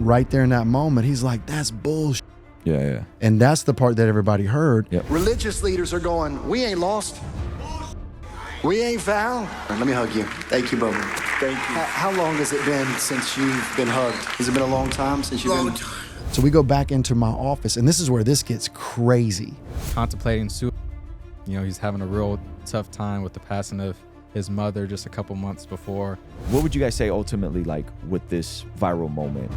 right there in that moment, he's like, that's bullshit. Yeah, yeah. And that's the part that everybody heard. Yep. Religious leaders are going, we ain't lost. We ain't foul. Let me hug you. Thank you, brother. Thank you. How long has it been since you've been hugged? Has it been a long time since you've been? So we go back into my office, and this is where this gets crazy. Contemplating suicide. You know, he's having a real tough time with the passing of his mother just a couple months before. What would you guys say ultimately, like, with this viral moment,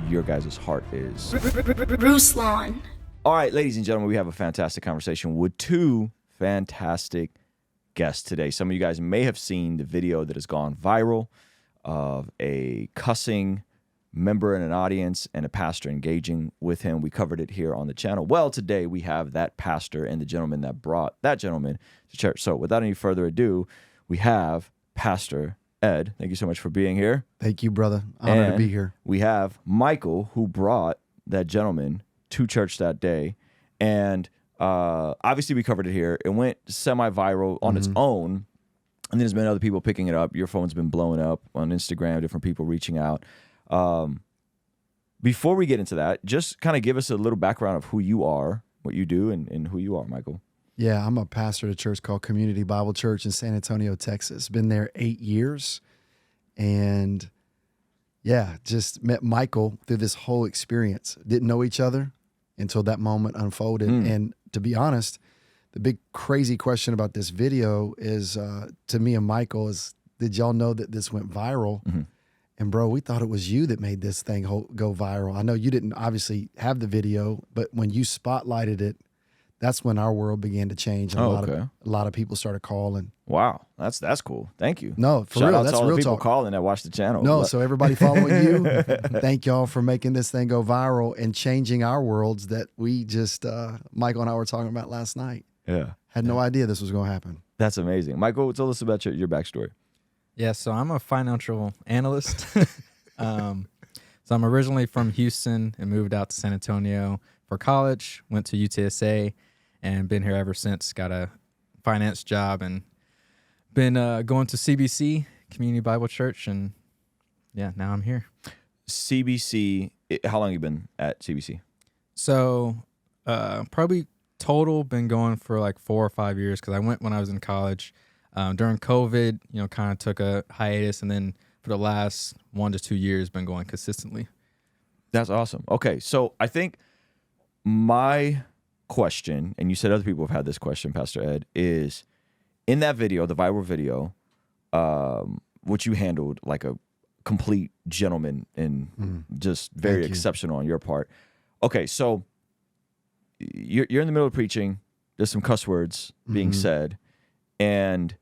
your guys' heart is? Ruslan. All right, ladies and gentlemen, we have a fantastic conversation with two fantastic guests today. Some of you guys may have seen the video that has gone viral of a cussing member in an audience and a pastor engaging with him. We covered it here on the channel. Well, today we have that pastor and the gentleman that brought that gentleman to church. So without any further ado, we have Pastor Ed. Thank you so much for being here. Thank you, brother. Honored to be here. We have Michael, who brought that gentleman to church that day. And obviously we covered it here. It went semi-viral on its own. And then there's been other people picking it up. Your phone's been blowing up on Instagram, different people reaching out. Before we get into that, just kind of give us a little background of who you are, what you do, and who you are, Michael. Yeah, I'm a pastor at a church called Community Bible Church in San Antonio, Texas. Been there 8 years. And yeah, just met Michael through this whole experience. Didn't know each other until that moment unfolded. And to be honest, the big crazy question about this video is, to me and Michael, is, did y'all know that this went viral? And bro, we thought it was you that made this thing go viral. I know you didn't obviously have the video, but when you spotlighted it, that's when our world began to change. And a lot of people started calling. Wow, that's cool. Thank you. No, for Shout real, out that's to all real the people talk. calling that watch the channel. No, so everybody following you, thank y'all for making this thing go viral and changing our worlds that we just, Michael and I were talking about last night. Yeah. Had no idea this was going to happen. That's amazing. Michael, tell us about your backstory. Yeah, so I'm a financial analyst. So I'm originally from Houston and moved out to San Antonio for college, went to UTSA, and been here ever since. Got a finance job and been going to CBC, Community Bible Church, and yeah, now I'm here. CBC, how long have you been at CBC? So probably total been going for like 4 or 5 years, because I went when I was in college. During COVID, you know, kind of took a hiatus, and then for the last 1 to 2 years, been going consistently. That's awesome. Okay, so I think my question, and you said other people have had this question, Pastor Ed, is in that video, the viral video, which you handled like a complete gentleman and just very exceptional on your part. Okay, so you're in the middle of preaching. There's some cuss words being said, and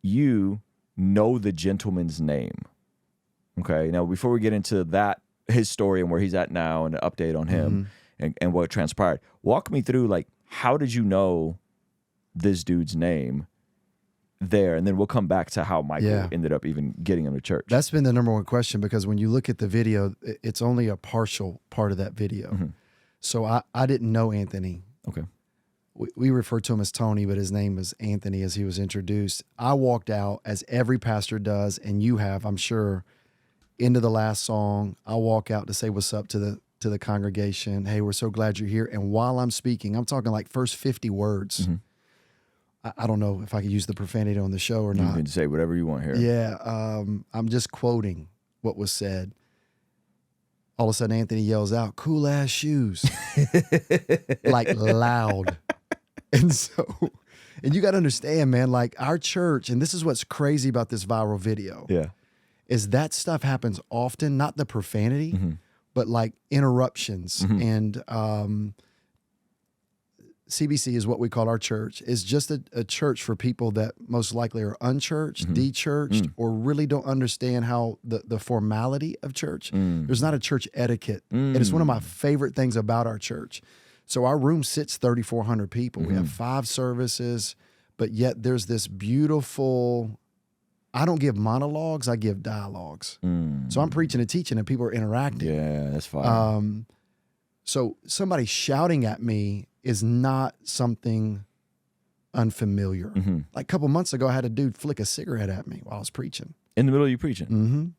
you know the gentleman's name. Okay, now before we get into that, his story and where he's at now and an update on him and what transpired, walk me through, like, how did you know this dude's name there? And then we'll come back to how Michael ended up even getting him to church. That's been the number one question, because when you look at the video, it's only a partial part of that video. So I didn't know Anthony. Okay. We refer to him as Tony, but his name was Anthony as he was introduced. I walked out, as every pastor does, and you have, I'm sure, into the last song. I walk out to say what's up to the congregation. Hey, we're so glad you're here. And while I'm speaking, I'm talking like first 50 words. I don't know if I could use the profanity on the show or not. You can say whatever you want here. Yeah, I'm just quoting what was said. All of a sudden, Anthony yells out, "Cool ass shoes," like loud. And you got to understand, man, like our church, and this is what's crazy about this viral video, is that stuff happens often, not the profanity, but like interruptions. And CBC is what we call our church. It's just a church for people that most likely are unchurched, de-churched, or really don't understand how the formality of church. There's not a church etiquette. And it's one of my favorite things about our church. So our room sits 3,400 people. We have 5 services, but yet there's this beautiful, I don't give monologues, I give dialogues. So I'm preaching and teaching and people are interacting. Yeah, that's fine. So somebody shouting at me is not something unfamiliar. Like a couple months ago, I had a dude flick a cigarette at me while I was preaching. In the middle of you preaching?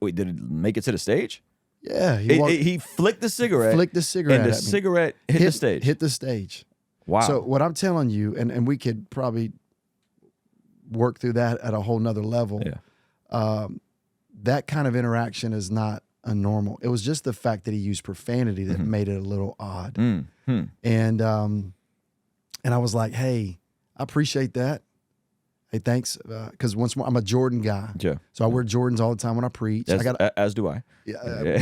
Wait, did it make it to the stage? Yeah, He flicked the cigarette. flicked the cigarette and the at me. cigarette hit the stage. Hit the stage. Wow. So what I'm telling you, and we could probably work through that at a whole nother level. Yeah. That kind of interaction is not a normal. It was just the fact that he used profanity that made it a little odd. And I was like, hey, I appreciate that. Hey, thanks. Because once more, I'm a Jordan guy. Yeah. So I wear Jordans all the time when I preach. As do I.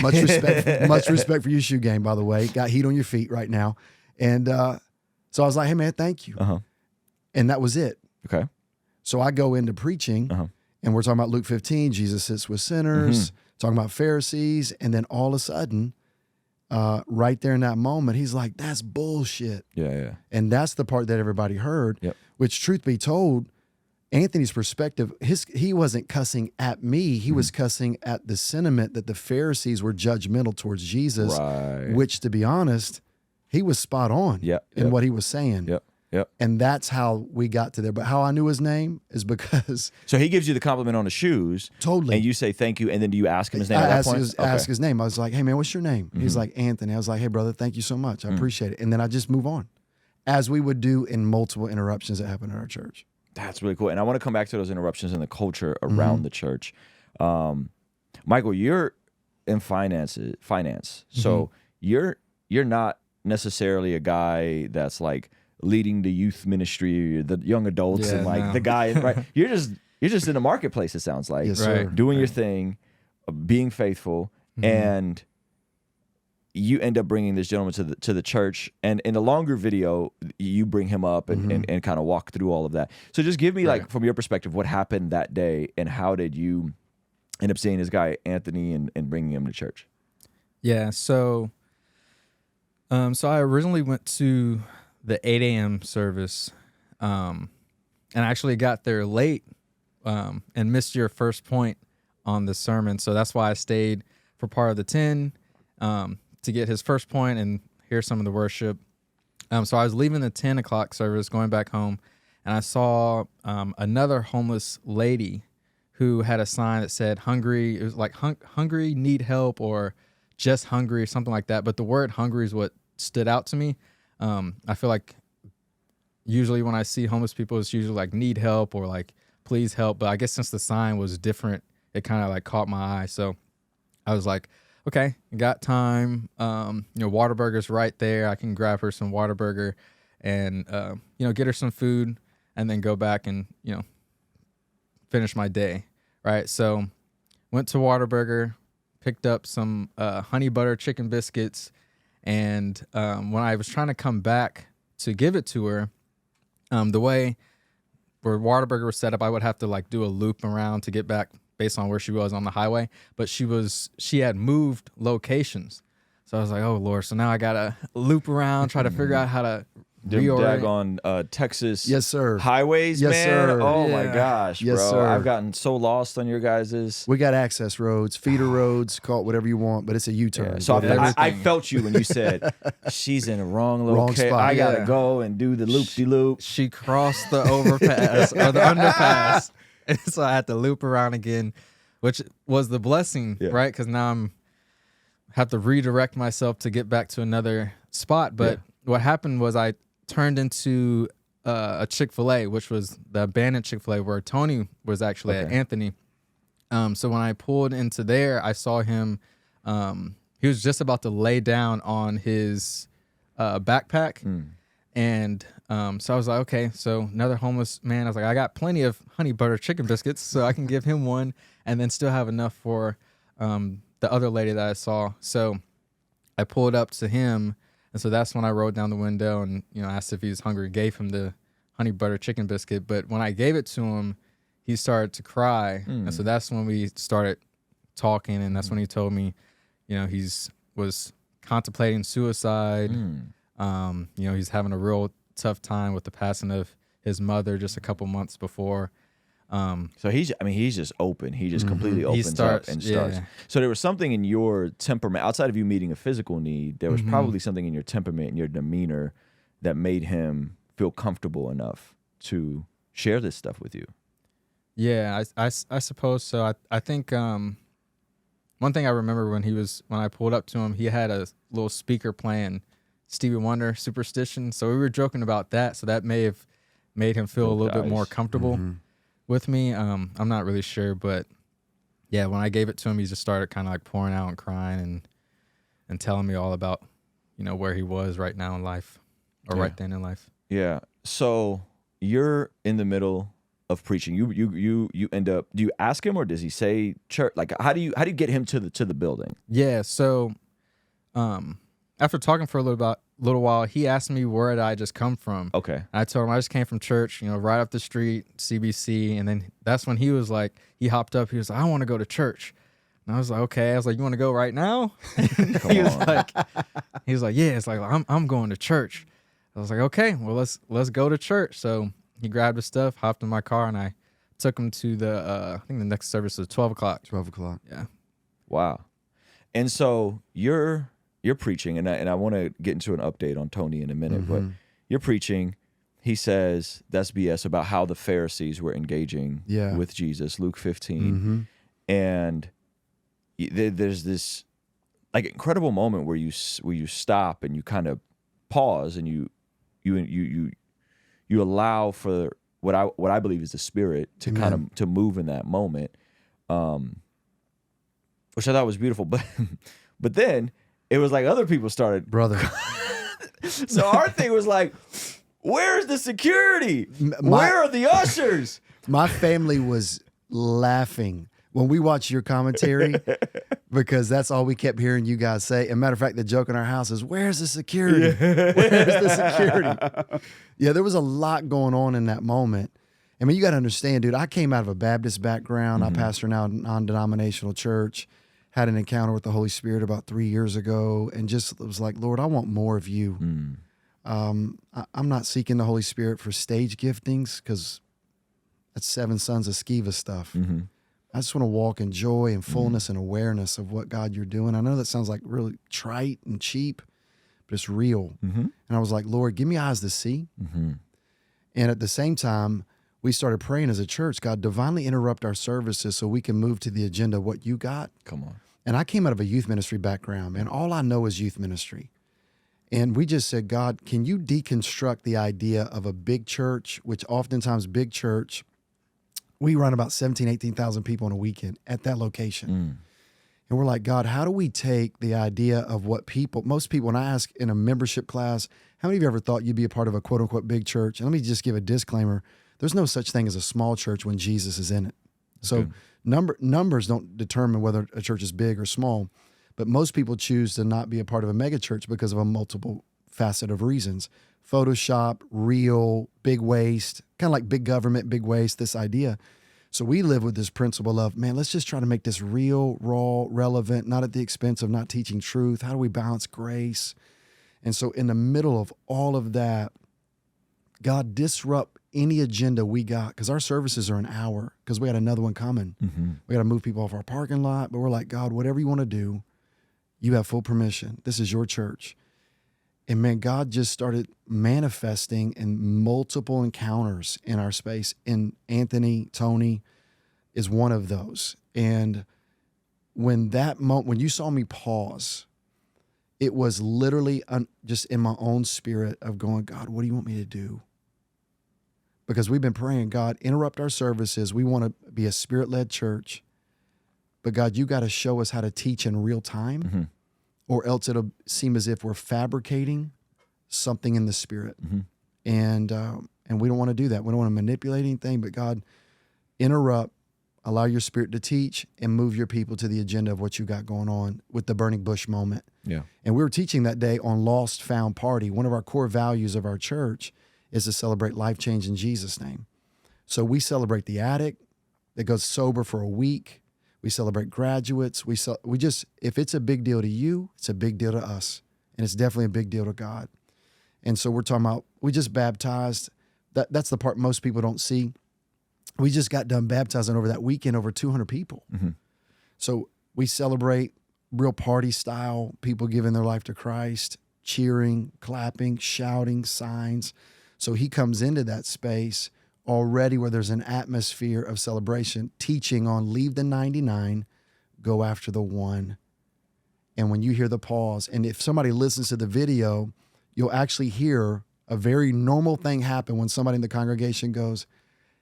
Much respect. Much respect for your shoe game, by the way. Got heat on your feet right now. And so I was like, hey, man, thank you. And that was it. Okay. So I go into preaching, and we're talking about Luke 15. Jesus sits with sinners, talking about Pharisees. And then all of a sudden, right there in that moment, he's like, that's bullshit. Yeah. And that's the part that everybody heard, Yep. which, truth be told, Anthony's perspective, he wasn't cussing at me. He was cussing at the sentiment that the Pharisees were judgmental towards Jesus, Right. which, to be honest, he was spot on in what he was saying. Yep. And that's how we got to there. But how I knew his name is because So he gives you the compliment on the shoes. Totally. And you say thank you, and then do you ask him his name I at that asked point? ask his name. I was like, hey, man, what's your name? He's like, Anthony. I was like, hey, brother, thank you so much. I appreciate it. And then I just move on, as we would do in multiple interruptions that happen in our church. That's really cool. And I want to come back to those interruptions in the culture around the church. Michael, you're in finance. So you're not necessarily a guy that's like leading the youth ministry, the young adults, and like the guy, right? You're just in the marketplace, it sounds like. Yes, sir. Doing your thing, being faithful, and you end up bringing this gentleman to the church, and in a longer video, you bring him up and kind of walk through all of that. So just give me like, from your perspective, what happened that day, and how did you end up seeing this guy Anthony and bringing him to church? Yeah, so I originally went to the 8 a.m. service, and I actually got there late and missed your first point on the sermon. So that's why I stayed for part of the 10 to get his first point and hear some of the worship. So I was leaving the 10 o'clock service, going back home, and I saw another homeless lady who had a sign that said hungry. It was like hungry, need help, or just hungry, or something like that. But the word hungry is what stood out to me. I feel like usually when I see homeless people, it's usually like need help or like please help. But I guess since the sign was different, it kind of like caught my eye. So I was like, okay, got time. Whataburger's right there. I can grab her some Whataburger and, get her some food and then go back and, finish my day. Right. So went to Whataburger, picked up some honey butter chicken biscuits. And when I was trying to come back to give it to her, the way where Whataburger was set up, I would have to like do a loop around to get back based on where she was on the highway. But she had moved locations. So I was like, oh, Lord. So now I got to loop around, try to figure out how to reorient. Daggone Texas Yes, sir. highways, Yes, man. sir. Oh, my Yeah. gosh, Yes, bro. sir. I've gotten so lost on your guys's. We got access roads, feeder roads, call it whatever you want, but it's a U-turn. Yeah. So But it- I felt you when you said she's in the wrong Wrong location. spot. I got to Yeah. go and do the loop-de-loop. She crossed the overpass or the underpass. And so I had to loop around again, which was the blessing, Yeah. right? Because now have to redirect myself to get back to another spot. But what happened was I turned into a Chick-fil-A, which was the abandoned Chick-fil-A where Tony was actually at, Anthony. So when I pulled into there, I saw him. He was just about to lay down on his backpack. And so I was like, okay, so another homeless man. I was like, I got plenty of honey butter chicken biscuits, so I can give him one and then still have enough for the other lady that I saw. So I pulled up to him, and so that's when I rolled down the window and asked if he was hungry, gave him the honey butter chicken biscuit. But when I gave it to him, he started to cry. And so that's when we started talking, and that's when he told me, was contemplating suicide. He's having a real tough time with the passing of his mother just a couple months before. So he's just open. He just completely opens starts, up and starts. yeah. So there was something in your temperament, outside of you meeting a physical need, there was probably something in your temperament and your demeanor that made him feel comfortable enough to share this stuff with you. Yeah, I suppose so. I think one thing I remember when I pulled up to him, he had a little speaker playing Stevie Wonder, Superstition. So we were joking about that. So that may have made him feel a little bit more comfortable with me. I'm not really sure, but yeah, when I gave it to him, he just started kind of like pouring out and crying and telling me all about, where he was right now in life, or right then in life. Yeah. So you're in the middle of preaching. You end up. Do you ask him, or does he say church? Like, how do you get him to the building? Yeah. So, after talking for a little while, he asked me where did I just come from. Okay. I told him I just came from church, right up the street, CBC. And then that's when he was like, he hopped up. He was like, I want to go to church. And I was like, okay. I was like, you want to go right now? he was like, yeah. It's like I'm going to church. I was like, okay, well let's go to church. So he grabbed his stuff, hopped in my car, and I took him to the I think the next service was 12 o'clock. 12 o'clock. Yeah. Wow. And so you're preaching, and I want to get into an update on Tony in a minute, but you're preaching. He says that's BS about how the Pharisees were engaging with Jesus, Luke 15. And there's this like incredible moment where you stop and you kind of pause and you allow for what I believe is the Spirit to kind of to move in that moment, which I thought was beautiful. But then it was like other people started, Brother. So our thing was like, where's the security? Where are the ushers? My family was laughing when we watched your commentary because that's all we kept hearing you guys say. And matter of fact, the joke in our house is, where's the security? Where's the security? Yeah, there was a lot going on in that moment. I mean, you got to understand, dude, I came out of a Baptist background. I pastor now a non-denominational church, had an encounter with the Holy Spirit about 3 years ago, and just was like, Lord, I want more of you. I'm not seeking the Holy Spirit for stage giftings because that's Seven Sons of Sceva stuff. I just want to walk in joy and fullness and awareness of what, God, you're doing. I know that sounds like really trite and cheap, but it's real. And I was like, Lord, give me eyes to see. And at the same time, we started praying as a church, God, divinely interrupt our services so we can move to the agenda of what you got. Come on. And I came out of a youth ministry background, man. All I know is youth ministry. And we just said, God, can you deconstruct the idea of a big church, which oftentimes big church, we run about 17,000, 18,000 people in a weekend at that location. And we're like, God, how do we take the idea of what most people, when I ask in a membership class, how many of you ever thought you'd be a part of a quote unquote big church? And let me just give a disclaimer. There's no such thing as a small church when Jesus is in it. So numbers don't determine whether a church is big or small, but most people choose to not be a part of a mega church because of a multiple facet of reasons. Photoshop, real, big waste, kind of like big government, big waste, this idea. So we live with this principle of, man, let's just try to make this real, raw, relevant, not at the expense of not teaching truth. How do we balance grace? And so in the middle of all of that, God, disrupt any agenda we got, because our services are an hour, because we had another one coming. We got to move people off our parking lot, but we're like, God, whatever you want to do, you have full permission. This is your church. And man, God just started manifesting in multiple encounters in our space. And Anthony, Tony is one of those. And when that moment, when you saw me pause, it was literally just in my own spirit of going, God, what do you want me to do? Because we've been praying, God, interrupt our services. We want to be a spirit-led church. But God, you got to show us how to teach in real time, or else it'll seem as if we're fabricating something in the spirit. And we don't want to do that. We don't want to manipulate anything, but God, interrupt, allow your spirit to teach, and move your people to the agenda of what you got going on with the burning bush moment. Yeah. And we were teaching that day on Lost Found Party. One of our core values of our church is to celebrate life change in Jesus' name. So we celebrate the addict that goes sober for a week. We celebrate graduates. We just, if it's a big deal to you, it's a big deal to us. And it's definitely a big deal to God. And so we're talking about, we just baptized. That's the part most people don't see. We just got done baptizing over that weekend over 200 people. So we celebrate real party style, people giving their life to Christ, cheering, clapping, shouting, signs. So he comes into that space already where there's an atmosphere of celebration, teaching on leave the 99, go after the one. And when you hear the pause, and if somebody listens to the video, you'll actually hear a very normal thing happen when somebody in the congregation goes,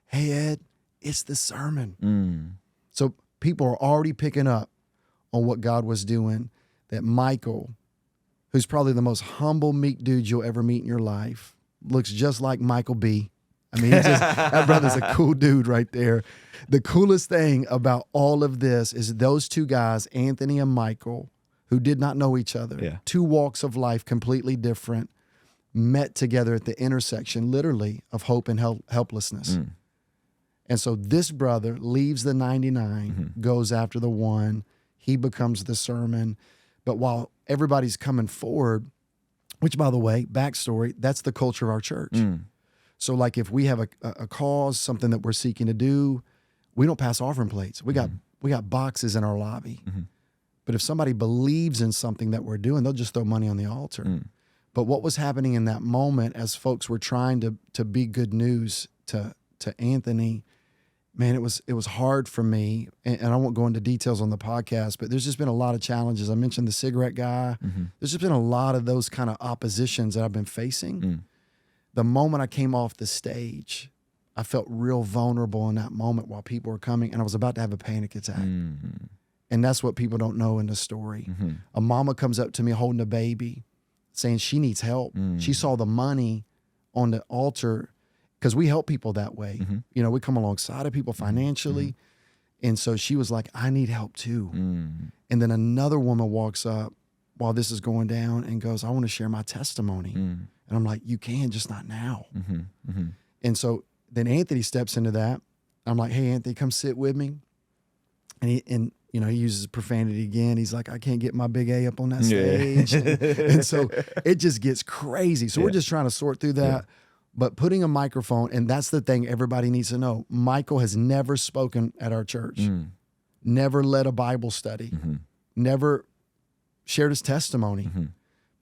"Hey, Ed, it's the sermon." So people are already picking up on what God was doing, that Michael, who's probably the most humble, meek dude you'll ever meet in your life, looks just like Michael B. I mean, that brother's a cool dude right there. The coolest thing about all of this is those two guys, Anthony and Michael, who did not know each other, two walks of life completely different, met together at the intersection, literally, of hope and helplessness. And so this brother leaves the 99, goes after the one. He becomes the sermon. But while everybody's coming forward, which, by the way, backstory, that's the culture of our church. So like if we have a cause, something that we're seeking to do, we don't pass offering plates. We got boxes in our lobby. But if somebody believes in something that we're doing, they'll just throw money on the altar. But what was happening in that moment as folks were trying to be good news to Anthony, man, it was hard for me. And I won't go into details on the podcast, but there's just been a lot of challenges. I mentioned the cigarette guy. There's just been a lot of those kind of oppositions that I've been facing. The moment I came off the stage, I felt real vulnerable in that moment while people were coming, and I was about to have a panic attack. And that's what people don't know in the story. A mama comes up to me holding a baby, saying she needs help. She saw the money on the altar, because we help people that way. You know, we come alongside of people financially. And so she was like, I need help too. And then another woman walks up while this is going down and goes, I want to share my testimony. And I'm like, you can, just not now. And so then Anthony steps into that. I'm like, hey, Anthony, come sit with me. And he uses profanity again. He's like, I can't get my big A up on that stage. And so it just gets crazy. So we're just trying to sort through that. But putting a microphone, and that's the thing everybody needs to know. Michael has never spoken at our church, never led a Bible study, never shared his testimony.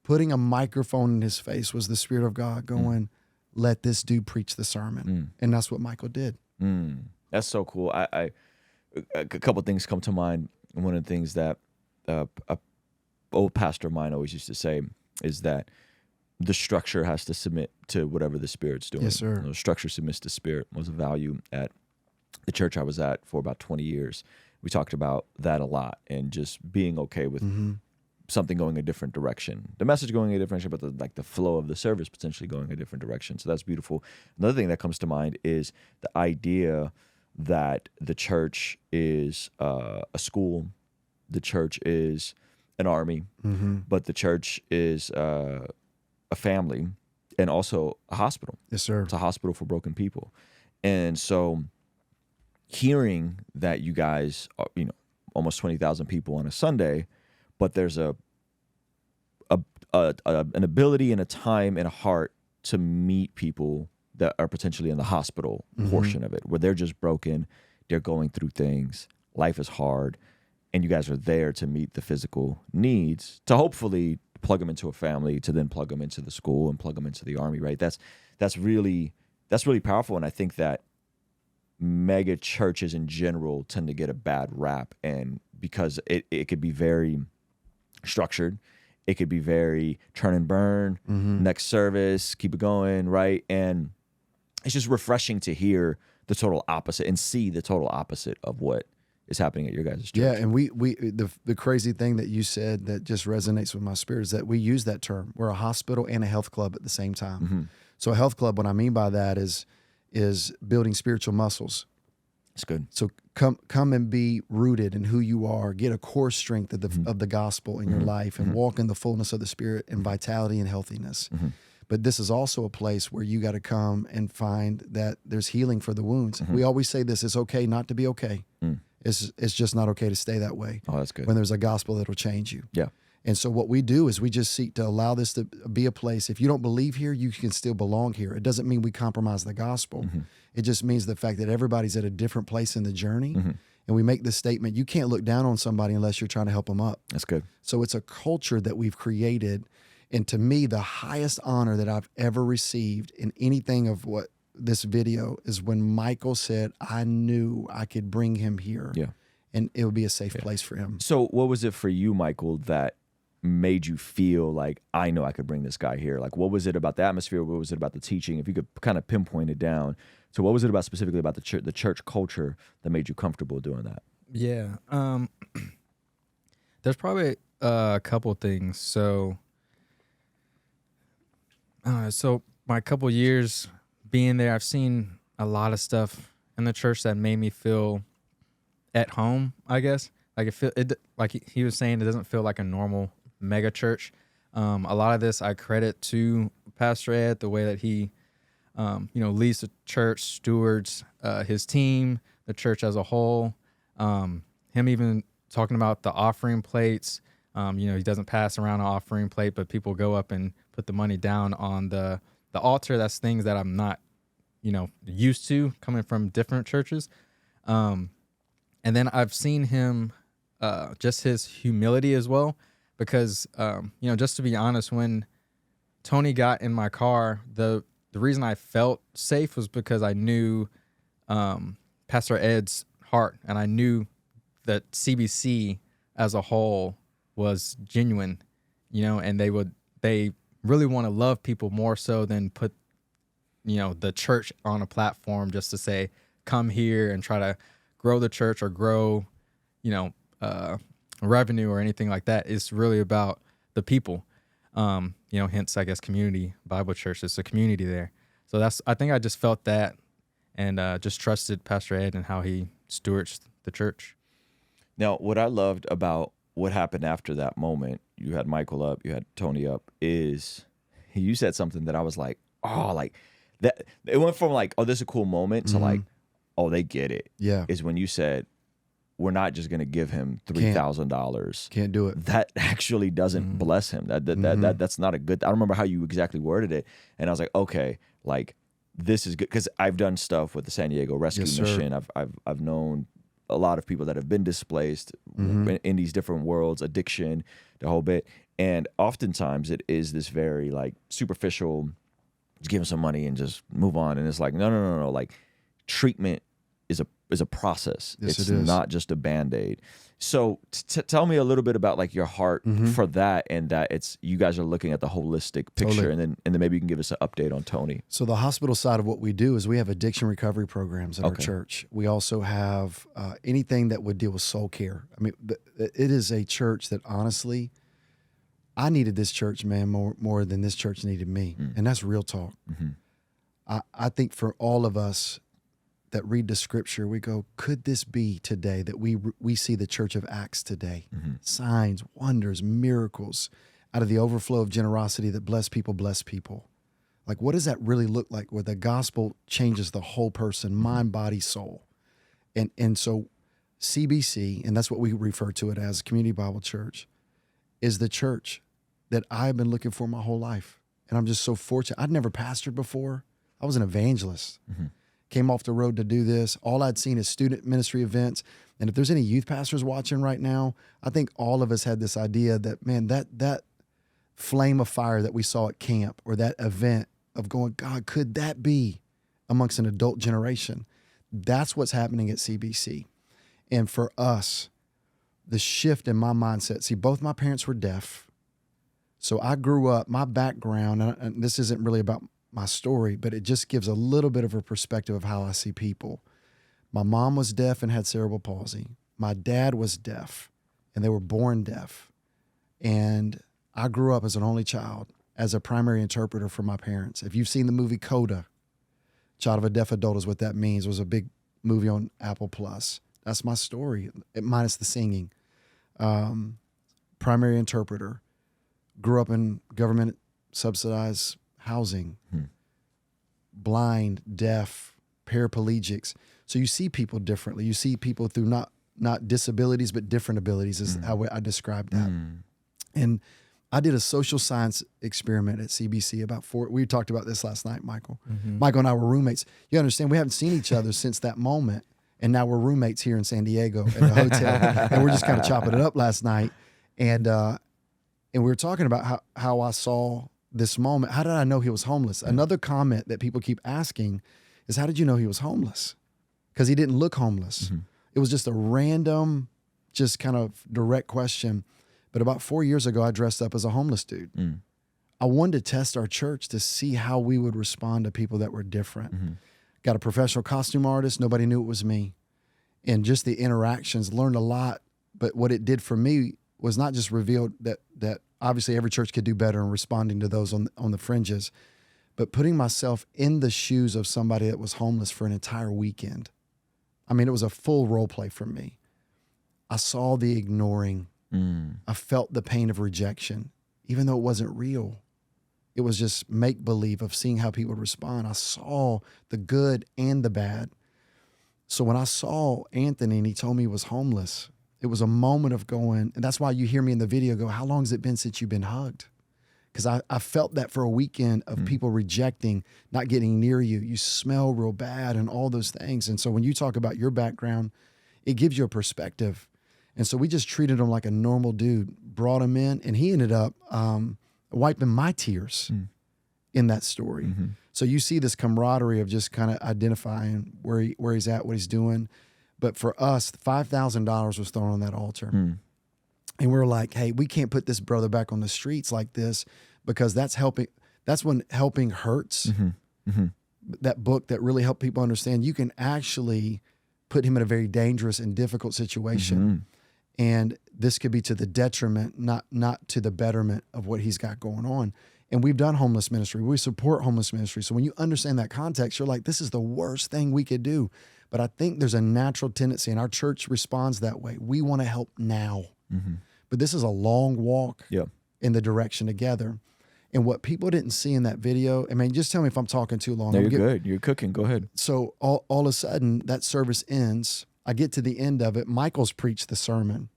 Putting a microphone in his face was the Spirit of God going, let this dude preach the sermon. And that's what Michael did. That's so cool. A couple of things come to mind. One of the things that a old pastor of mine always used to say is that the structure has to submit to whatever the Spirit's doing. Yes, sir. The structure submits to Spirit was a value at the church I was at for about 20 years. We talked about that a lot, and just being okay with something going a different direction. The message going a different direction, but the flow of the service potentially going a different direction. So that's beautiful. Another thing that comes to mind is the idea that the church is a school, the church is an army, but the church is a family, and also a hospital. Yes, sir. It's a hospital for broken people. And so hearing that you guys are, almost 20,000 people on a Sunday, but there's an ability and a time and a heart to meet people that are potentially in the hospital portion of it, where they're just broken, they're going through things, life is hard, and you guys are there to meet the physical needs, to hopefully plug them into a family, to then plug them into the school and plug them into the army, right? That's really powerful. And I think that mega churches in general tend to get a bad rap, and because it could be very structured, it could be very turn and burn, next service, keep it going, right? And it's just refreshing to hear the total opposite and see the total opposite of what is happening at your guys' church. Yeah, and the crazy thing that you said that just resonates with my spirit is that we use that term. We're a hospital and a health club at the same time. So a health club, what I mean by that is building spiritual muscles. It's good. So come and be rooted in who you are. Get a core strength of the gospel in your life, and walk in the fullness of the Spirit and vitality and healthiness. But this is also a place where you got to come and find that there's healing for the wounds. We always say this: it's okay not to be okay. It's just not okay to stay that way. Oh, that's good. When there's a gospel that'll change you. Yeah. And so what we do is we just seek to allow this to be a place. If you don't believe here, you can still belong here. It doesn't mean we compromise the gospel. It just means the fact that everybody's at a different place in the journey. And we make the statement, you can't look down on somebody unless you're trying to help them up. That's good. So it's a culture that we've created. And to me, the highest honor that I've ever received in anything of what this video is when Michael said, I knew I could bring him here. Yeah. and it would be a safe place for him. So what was it for you, Michael, that made you feel like, I know I could bring this guy here? Like, what was it about the atmosphere? What was it about the teaching? If you could kind of pinpoint it down. So what was it about specifically about the church culture that made you comfortable doing that? Yeah. There's probably a couple things. So my couple years being there, I've seen a lot of stuff in the church that made me feel at home, I guess. Like he was saying, it doesn't feel like a normal mega church. A lot of this I credit to Pastor Ed, the way that he, leads the church, stewards his team, the church as a whole. Him even talking about the offering plates. He doesn't pass around an offering plate, but people go up and put the money down on the altar. That's things that I'm not, used to coming from different churches. And then I've seen him, just his humility as well, because, just to be honest, when Tony got in my car, the reason I felt safe was because I knew Pastor Ed's heart, and I knew that CBC as a whole was genuine, and they really want to love people more so than put, the church on a platform just to say, come here and try to grow the church or grow, revenue or anything like that. It's really about the people. Hence, I guess, Community Bible Church. It's a community there. So I think I just felt that and just trusted Pastor Ed and how he stewards the church. Now, what I loved about what happened after that moment, you had Michael up, you had Tony up, is you said something that I was like, oh, like that. It went from like, oh, this is a cool moment to like, oh, they get it. Yeah. Is when you said, we're not just going to give him $3,000. Can't do it. That actually doesn't bless him. That's not a good. I don't remember how you exactly worded it, and I was like, okay, like this is good, because I've done stuff with the San Diego Rescue Mission. I've known a lot of people that have been displaced in these different worlds, addiction, the whole bit, and oftentimes it is this very like superficial, just give them some money and just move on, and it's like no, like treatment is a process. Yes, It's it is. not just a Band-Aid. So tell me a little bit about like your heart for that, and that it's you guys are looking at the holistic picture. Totally. and then maybe you can give us an update on Tony. So the hospital side of what we do is we have addiction recovery programs in our Okay. church. We also have anything that would deal with soul care. I mean, it is a church that honestly, I needed this church, man, more than this church needed me. And that's real talk. I think for all of us that read the scripture, we go, could this be today that we see the church of Acts today? Signs, wonders, miracles out of the overflow of generosity that bless people. Like, what does that really look like where the gospel changes the whole person, mind, body, soul? And so CBC, and that's what we refer to it as, Community Bible Church, is the church that I've been looking for my whole life. And I'm just so fortunate. I'd never pastored before. I was an evangelist. Came off the road to do this. All I'd seen is student ministry events. And if there's any youth pastors watching right now, I think all of us had this idea that, man, that flame of fire that we saw at camp, or that event of going, God, could that be amongst an adult generation? That's what's happening at CBC. And for us, the shift in my mindset, see, both my parents were deaf. So I grew up, my background, and this isn't really about my story, but it just gives a little bit of a perspective of how I see people. My mom was deaf and had cerebral palsy. My dad was deaf, and they were born deaf. And I grew up as an only child, as a primary interpreter for my parents. If you've seen the movie Coda, Child of a Deaf Adult is what that means. It was a big movie on Apple Plus. That's my story, minus the singing. Primary interpreter. Grew up in government subsidized housing, blind, deaf, paraplegics. So you see people differently. You see people through not disabilities, but different abilities is how I describe that. And I did a social science experiment at CBC we talked about this last night, Michael. Michael and I were roommates. You understand, we haven't seen each other since that moment. And now we're roommates here in San Diego at a hotel. And we're just kind of chopping it up last night. And we were talking about how I saw this moment. How did I know he was homeless? Another comment that people keep asking is, how did you know he was homeless? Because he didn't look homeless. It was just a random, just kind of direct question. But about 4 years ago, I dressed up as a homeless dude. Mm. I wanted to test our church to see how we would respond to people that were different. Got a professional costume artist. Nobody knew it was me. And just the interactions, learned a lot. But what it did for me was not just revealed that obviously every church could do better in responding to those on the fringes, but putting myself in the shoes of somebody that was homeless for an entire weekend. I mean, it was a full role play for me. I saw the ignoring. I felt the pain of rejection, even though it wasn't real. It was just make-believe of seeing how people would respond. I saw the good and the bad. So when I saw Anthony and he told me he was homeless, it was a moment of going, and that's why you hear me in the video go, how long has it been since you've been hugged? Because I felt that for a weekend of people rejecting, not getting near you. You smell real bad and all those things. And so when you talk about your background, it gives you a perspective. And so we just treated him like a normal dude, brought him in, and he ended up wiping my tears in that story. So you see this camaraderie of just kind of identifying where he's at, what he's doing. But for us, $5,000 was thrown on that altar. And we were like, hey, we can't put this brother back on the streets like this, because that's helping. That's when helping hurts. That book that really helped people understand you can actually put him in a very dangerous and difficult situation. And this could be to the detriment, not to the betterment of what he's got going on. And we've done homeless ministry. We support homeless ministry. So when you understand that context, you're like, this is the worst thing we could do. But I think there's a natural tendency, and our church responds that way. We want to help now. But this is a long walk in the direction together. And what people didn't see in that video, I mean, just tell me if I'm talking too long. No, you're good. You're cooking. Go ahead. So all of a sudden, that service ends. I get to the end of it. Michael's preached the sermon.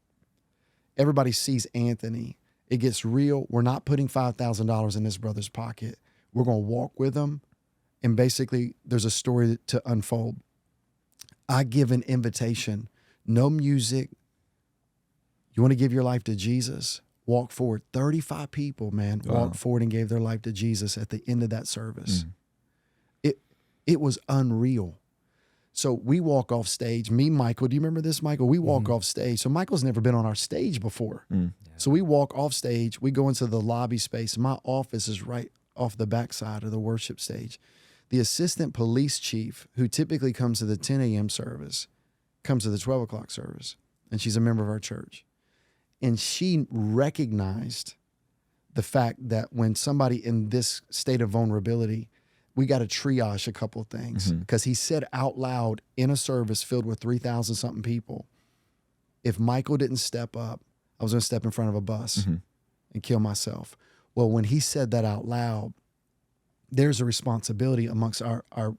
Everybody sees Anthony. It gets real. We're not putting $5,000 in this brother's pocket. We're going to walk with him. And basically, there's a story to unfold. I give an invitation. No music. You want to give your life to Jesus? Walk forward. 35 people, man, walked forward and gave their life to Jesus at the end of that service. It was unreal. So we walk off stage. Me, Michael, do you remember this, Michael? We walk off stage. So Michael's never been on our stage before. So we walk off stage. We go into the lobby space. My office is right off the backside of the worship stage. The assistant police chief, who typically comes to the 10 a.m. service, comes to the 12 o'clock service, and she's a member of our church. And she recognized the fact that when somebody in this state of vulnerability, we got to triage a couple of things, because he said out loud in a service filled with 3,000 something people, if Michael didn't step up, I was going to step in front of a bus and kill myself. Well, when he said that out loud, there's a responsibility amongst our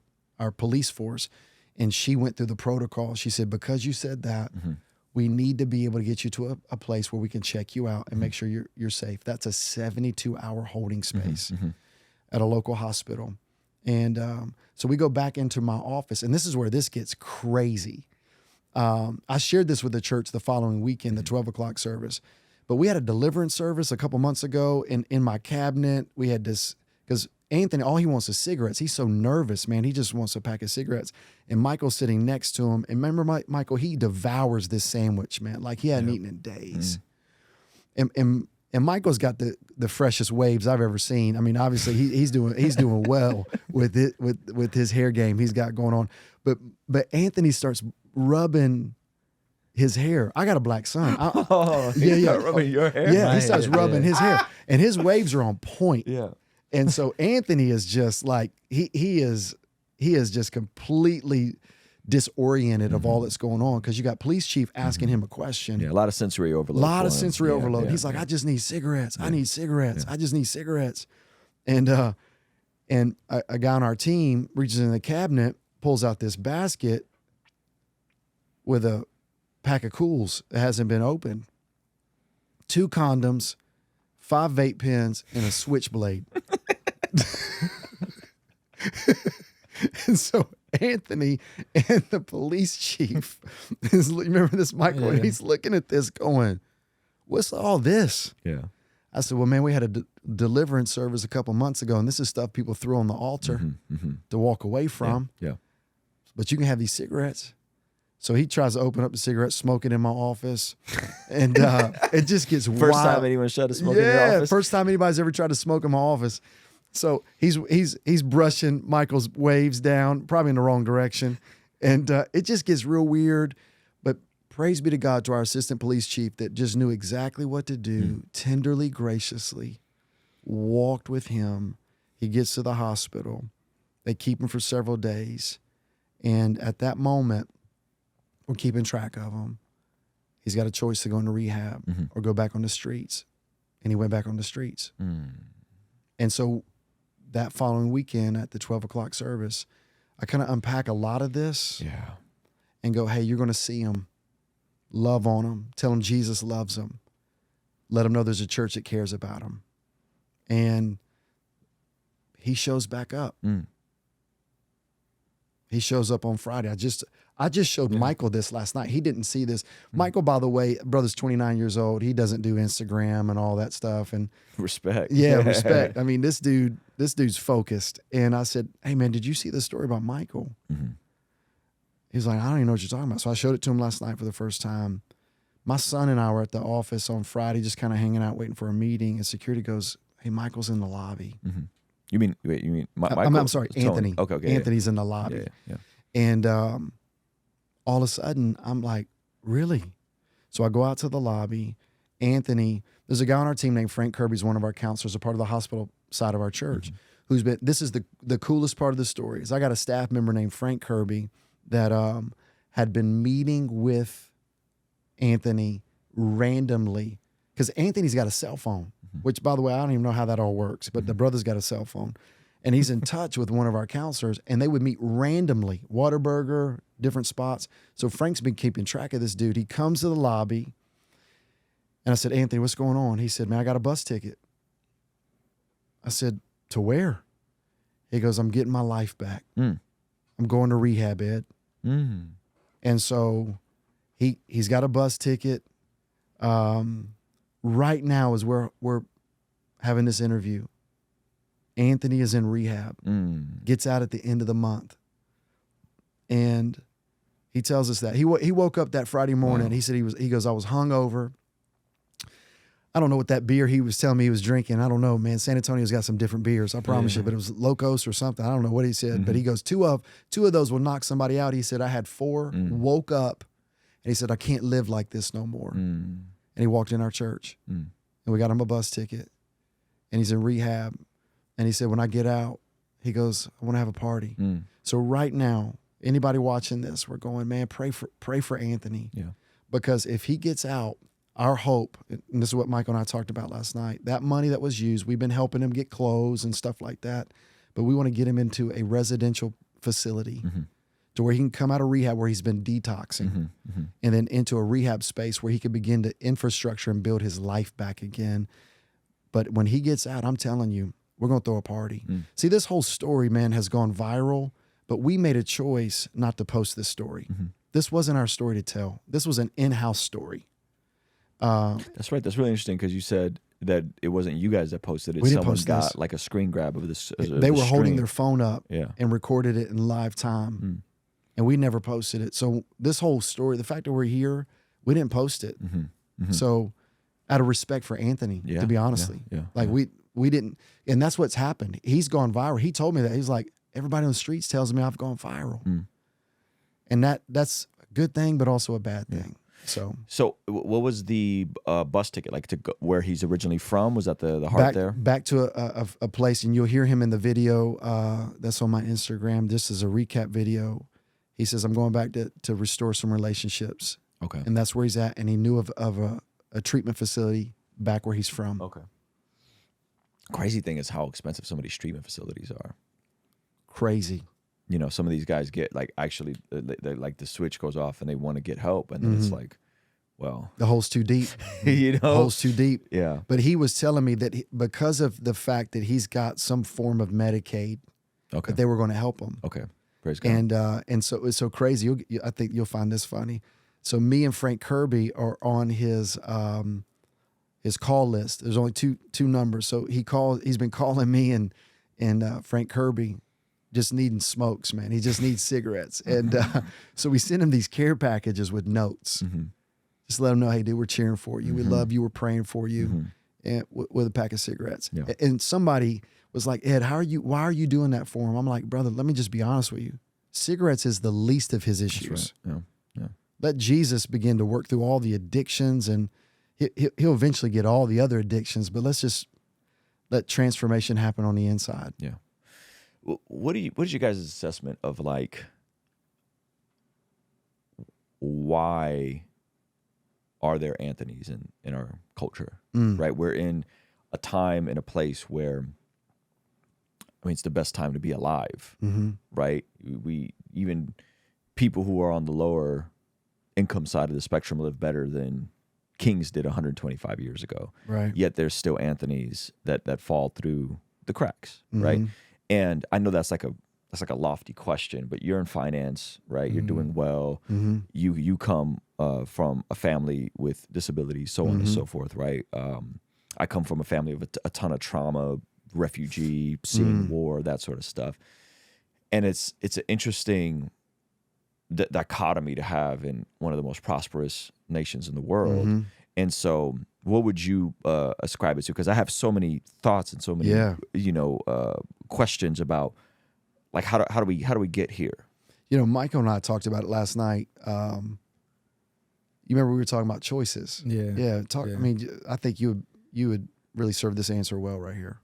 police force. And she went through the protocol. She said, because you said that, we need to be able to get you to a place where we can check you out and make sure you're safe. That's a 72-hour holding space at a local hospital. And so we go back into my office, and this is where this gets crazy. I shared this with the church the following weekend, the 12 o'clock service. But we had a deliverance service a couple months ago, and in my cabinet, we had this, because Anthony, all he wants is cigarettes. He's so nervous, man. He just wants a pack of cigarettes. And Michael's sitting next to him. And remember, Michael, he devours this sandwich, man, like he hadn't eaten in days. And Michael's got the freshest waves I've ever seen. I mean, obviously he's doing well with it with his hair game he's got going on. But Anthony starts rubbing his hair. I got a black son. Rubbing your hair. Yeah, he starts rubbing his hair, and his waves are on point. Yeah. And so Anthony is just like he is just completely disoriented of all that's going on, because you got police chief asking him a question. Yeah, a lot of sensory overload. Overload. He's like, I just need cigarettes. I need cigarettes. I just need cigarettes. And a guy on our team reaches in the cabinet, pulls out this basket with a pack of Cools that hasn't been opened, 2 condoms, 5 vape pens, and a switchblade. And so Anthony and the police chief, remember this, Michael? Yeah. He's looking at this going, what's all this? Yeah. I said, well, man, we had a deliverance service a couple months ago, and this is stuff people threw on the altar to walk away from. Yeah. But you can have these cigarettes. So he tries to open up the cigarette, smoke it in my office, and it just gets First wild. time anyone tried to smoke in your office? First time anybody's ever tried to smoke in my office. So he's brushing Michael's waves down, probably in the wrong direction, and it just gets real weird. But praise be to God, to our assistant police chief that just knew exactly what to do, tenderly, graciously walked with him. He gets to the hospital. They keep him for several days, and at that moment, we're keeping track of him. He's got a choice to go into rehab or go back on the streets. And he went back on the streets. And so that following weekend at the 12 o'clock service, I kind of unpack a lot of this and go, hey, you're going to see him. Love on him. Tell him Jesus loves him. Let him know there's a church that cares about him. And he shows back up. He shows up on Friday. I just showed Michael this last night. He didn't see this. Michael, by the way, brother's 29 years old. He doesn't do Instagram and all that stuff. And respect. Yeah, respect. I mean, this dude's focused. And I said, hey man, did you see the story about Michael? He's like, I don't even know what you're talking about. So I showed it to him last night for the first time. My son and I were at the office on Friday, just kind of hanging out, waiting for a meeting. And security goes, hey, Michael's in the lobby. You mean Michael? I'm sorry, Tony. Anthony. Okay. Anthony's in the lobby. Yeah. And all of a sudden, I'm like, really? So I go out to the lobby. Anthony, there's a guy on our team named Frank Kirby. He's one of our counselors, a part of the hospital side of our church, who's been, this is the coolest part of the story, is I got a staff member named Frank Kirby that had been meeting with Anthony randomly, because Anthony's got a cell phone, which, by the way, I don't even know how that all works, but the brother's got a cell phone. And he's in touch with one of our counselors, and they would meet randomly, Whataburger, different spots. So Frank's been keeping track of this dude. He comes to the lobby, and I said, Anthony, what's going on? He said, man, I got a bus ticket. I said, to where? He goes, I'm getting my life back. I'm going to rehab, Ed. And so he's got a bus ticket. Right now is where we're having this interview. Anthony is in rehab, gets out at the end of the month. And he tells us that. He woke up that Friday morning. Wow. He said he goes, I was hungover. I don't know what that beer he was telling me he was drinking. I don't know, man. San Antonio's got some different beers, I promise you, but it was Locos or something. I don't know what he said, but he goes, two of those will knock somebody out. He said, I had 4, woke up, and he said, I can't live like this no more. And he walked in our church, and we got him a bus ticket, and he's in rehab. And he said, when I get out, he goes, I want to have a party. So right now, anybody watching this, we're going, man, pray for Anthony. Yeah. Because if he gets out, our hope, and this is what Michael and I talked about last night, that money that was used, we've been helping him get clothes and stuff like that, but we want to get him into a residential facility to where he can come out of rehab where he's been detoxing and then into a rehab space where he can begin to infrastructure and build his life back again. But when he gets out, I'm telling you, we're going to throw a party. See, this whole story, man, has gone viral, but we made a choice not to post this story. This wasn't our story to tell. This was an in-house story. That's right. That's really interesting because you said that it wasn't you guys that posted it. We didn't Someone post got this. like a screen grab of this. They were holding their phone up Yeah. and recorded it in live time, and we never posted it. So this whole story, the fact that we're here, we didn't post it. So out of respect for Anthony, to be honestly, we didn't, and that's what's happened. He's gone viral. He told me that. He's like, everybody on the streets tells me I've gone viral. And that's a good thing, but also a bad thing. So what was the bus ticket like to go where he's originally from? Was that the heart there? Back to a place, and you'll hear him in the video that's on my Instagram. This is a recap video. He says, I'm going back to restore some relationships. Okay. And that's where he's at. And he knew of a treatment facility back where he's from. Okay. Crazy thing is how expensive some of these treatment facilities are. Crazy. You know, some of these guys get like actually like the switch goes off and they want to get help, and then it's like, well, the hole's too deep. You know, the hole's too deep. Yeah. But he was telling me that because of the fact that he's got some form of Medicaid, that they were going to help him. Okay. Praise God. And so it's so crazy. I think you'll find this funny. So me and Frank Kirby are on his call list. There's only two numbers. So he's been calling me and Frank Kirby just needing smokes, man. He just needs cigarettes. And so we send him these care packages with notes. Just let him know, hey, dude, we're cheering for you. We love you. We're praying for you. And with a pack of cigarettes. Yeah. And somebody was like, Ed, why are you doing that for him? I'm like, brother, let me just be honest with you. Cigarettes is the least of his issues. Right. Yeah. Let Jesus begin to work through all the addictions, and he'll eventually get all the other addictions, but let's just let transformation happen on the inside. Yeah. What is your guys' assessment of like why are there Anthonys in our culture? Right? We're in a time and a place where, I mean, it's the best time to be alive, right? We even people who are on the lower income side of the spectrum live better than kings did 125 years ago. Right. Yet there's still Anthonys that fall through the cracks, right? And I know that's like a lofty question, but you're in finance, right? You're doing well. You come from a family with disabilities, so on and so forth, right? I come from a family of a ton of trauma, refugee, seeing war, that sort of stuff. And it's an interesting dichotomy to have in one of the most prosperous nations in the world. And so what would you ascribe it to? Because I have so many thoughts and so many, questions about like how do we get here? You know, Michael and I talked about it last night. You remember we were talking about choices? Yeah. Yeah. I mean, I think you would really serve this answer well right here.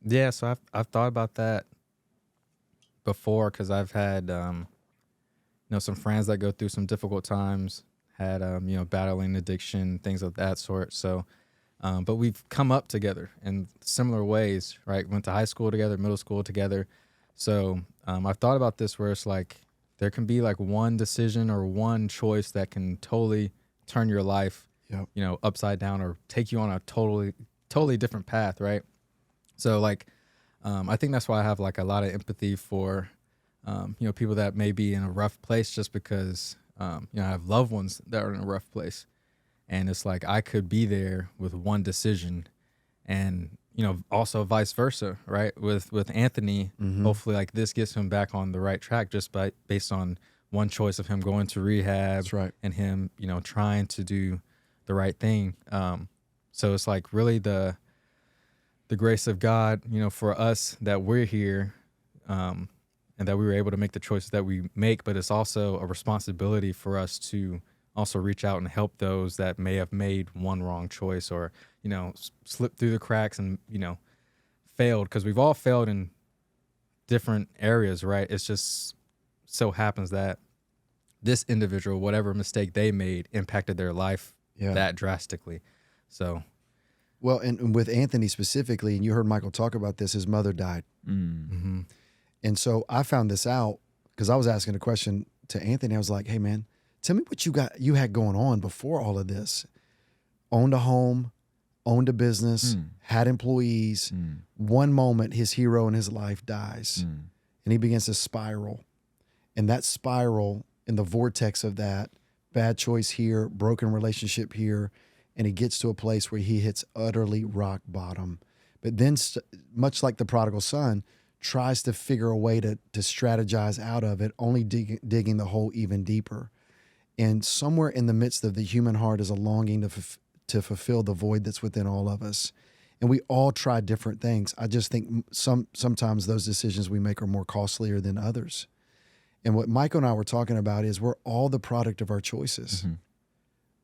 Yeah. So I've thought about that before because I've had some friends that go through some difficult times, had battling addiction, things of that sort. So, but we've come up together in similar ways, right? Went to high school together, middle school together. So I've thought about this where it's like there can be like one decision or one choice that can totally turn your life, upside down or take you on a totally different path, right? So like, I think that's why I have like a lot of empathy for, people that may be in a rough place just because, I have loved ones that are in a rough place. And it's like I could be there with one decision and, also vice versa, right? With Anthony, hopefully like this gets him back on the right track just based on one choice of him going to rehab. That's right. And him, trying to do the right thing. So it's like really the grace of God, for us that we're here, and that we were able to make the choices that we make, but it's also a responsibility for us to also reach out and help those that may have made one wrong choice or, slipped through the cracks and, failed, because we've all failed in different areas, right? It's just so happens that this individual, whatever mistake they made, impacted their life that drastically. So. Well, and with Anthony specifically, and you heard Michael talk about this, his mother died. And so I found this out because I was asking a question to Anthony. I was like, hey, man, tell me what you had going on before all of this. Owned a home, owned a business, had employees. One moment, his hero in his life dies, and he begins to spiral. And that spiral, in the vortex of that, bad choice here, broken relationship here, and he gets to a place where he hits utterly rock bottom. But then, much like the prodigal son, tries to figure a way to strategize out of it, only digging the hole even deeper. And somewhere in the midst of the human heart is a longing to fulfill the void that's within all of us. And we all try different things. I just think sometimes those decisions we make are more costlier than others. And what Michael and I were talking about is we're all the product of our choices.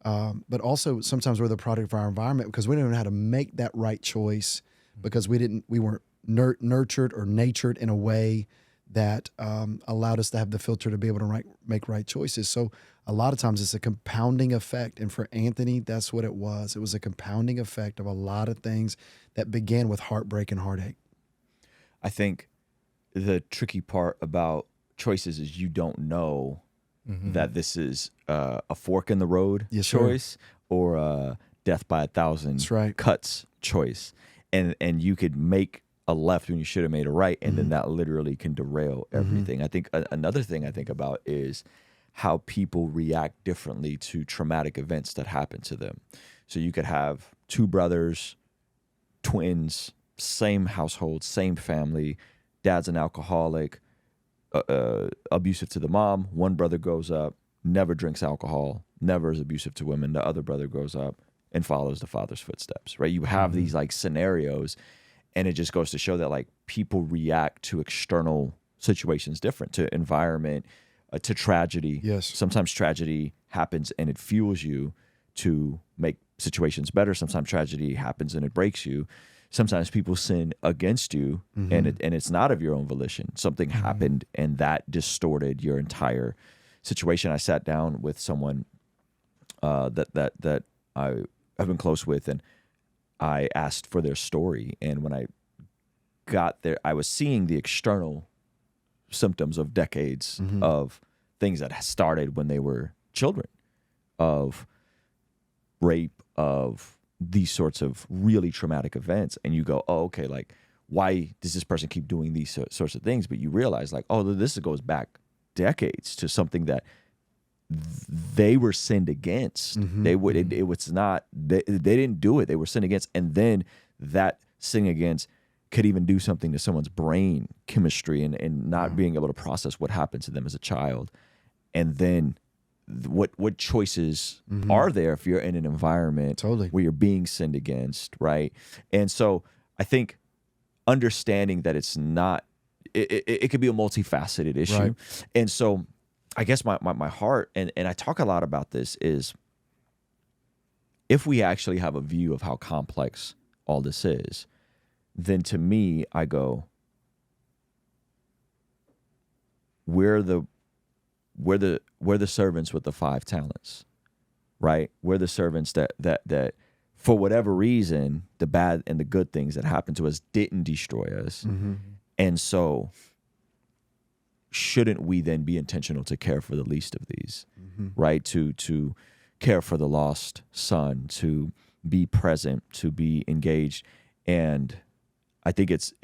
But also sometimes we're the product of our environment because we don't know how to make that right choice because we weren't nurtured or natured in a way that allowed us to have the filter to be able to make right choices. So a lot of times it's a compounding effect. And for Anthony, that's what it was. It was a compounding effect of a lot of things that began with heartbreak and heartache. I think the tricky part about choices is you don't know that this is a fork in the road choice or a death by 1,000 cuts choice. And you could make a left when you should have made a right, and then that literally can derail everything. I think another thing I think about is how people react differently to traumatic events that happen to them. So you could have two brothers, twins, same household, same family, dad's an alcoholic, abusive to the mom. One brother grows up, never drinks alcohol, never is abusive to women. The other brother grows up and follows the father's footsteps, right? You have these like scenarios, and it just goes to show that like people react to external situations different, to environment, to tragedy. Yes. Sometimes tragedy happens and it fuels you to make situations better. Sometimes tragedy happens and it breaks you. Sometimes people sin against you and it's not of your own volition. Something happened and that distorted your entire situation. I sat down with someone that I have been close with, and I asked for their story. And when I got there, I was seeing the external symptoms of decades of things that started when they were children, of rape, of these sorts of really traumatic events. And you go, oh, okay, like, why does this person keep doing these sorts of things? But you realize like, oh, this goes back decades to something that they were sinned against. They would, it was not, they didn't do it. They were sinned against. And then that sin against could even do something to someone's brain chemistry and not being able to process what happened to them as a child. And then what choices are there if you're in an environment where you're being sinned against, right? And so I think understanding that it's not, it could be a multifaceted issue. Right. And so I guess my heart, and I talk a lot about this, is if we actually have a view of how complex all this is, then to me, I go, we're the servants with the 5 talents, right? We're the servants that for whatever reason, the bad and the good things that happened to us didn't destroy us. And so shouldn't we then be intentional to care for the least of these, right? To care for the lost son, to be present, to be engaged. And I think it's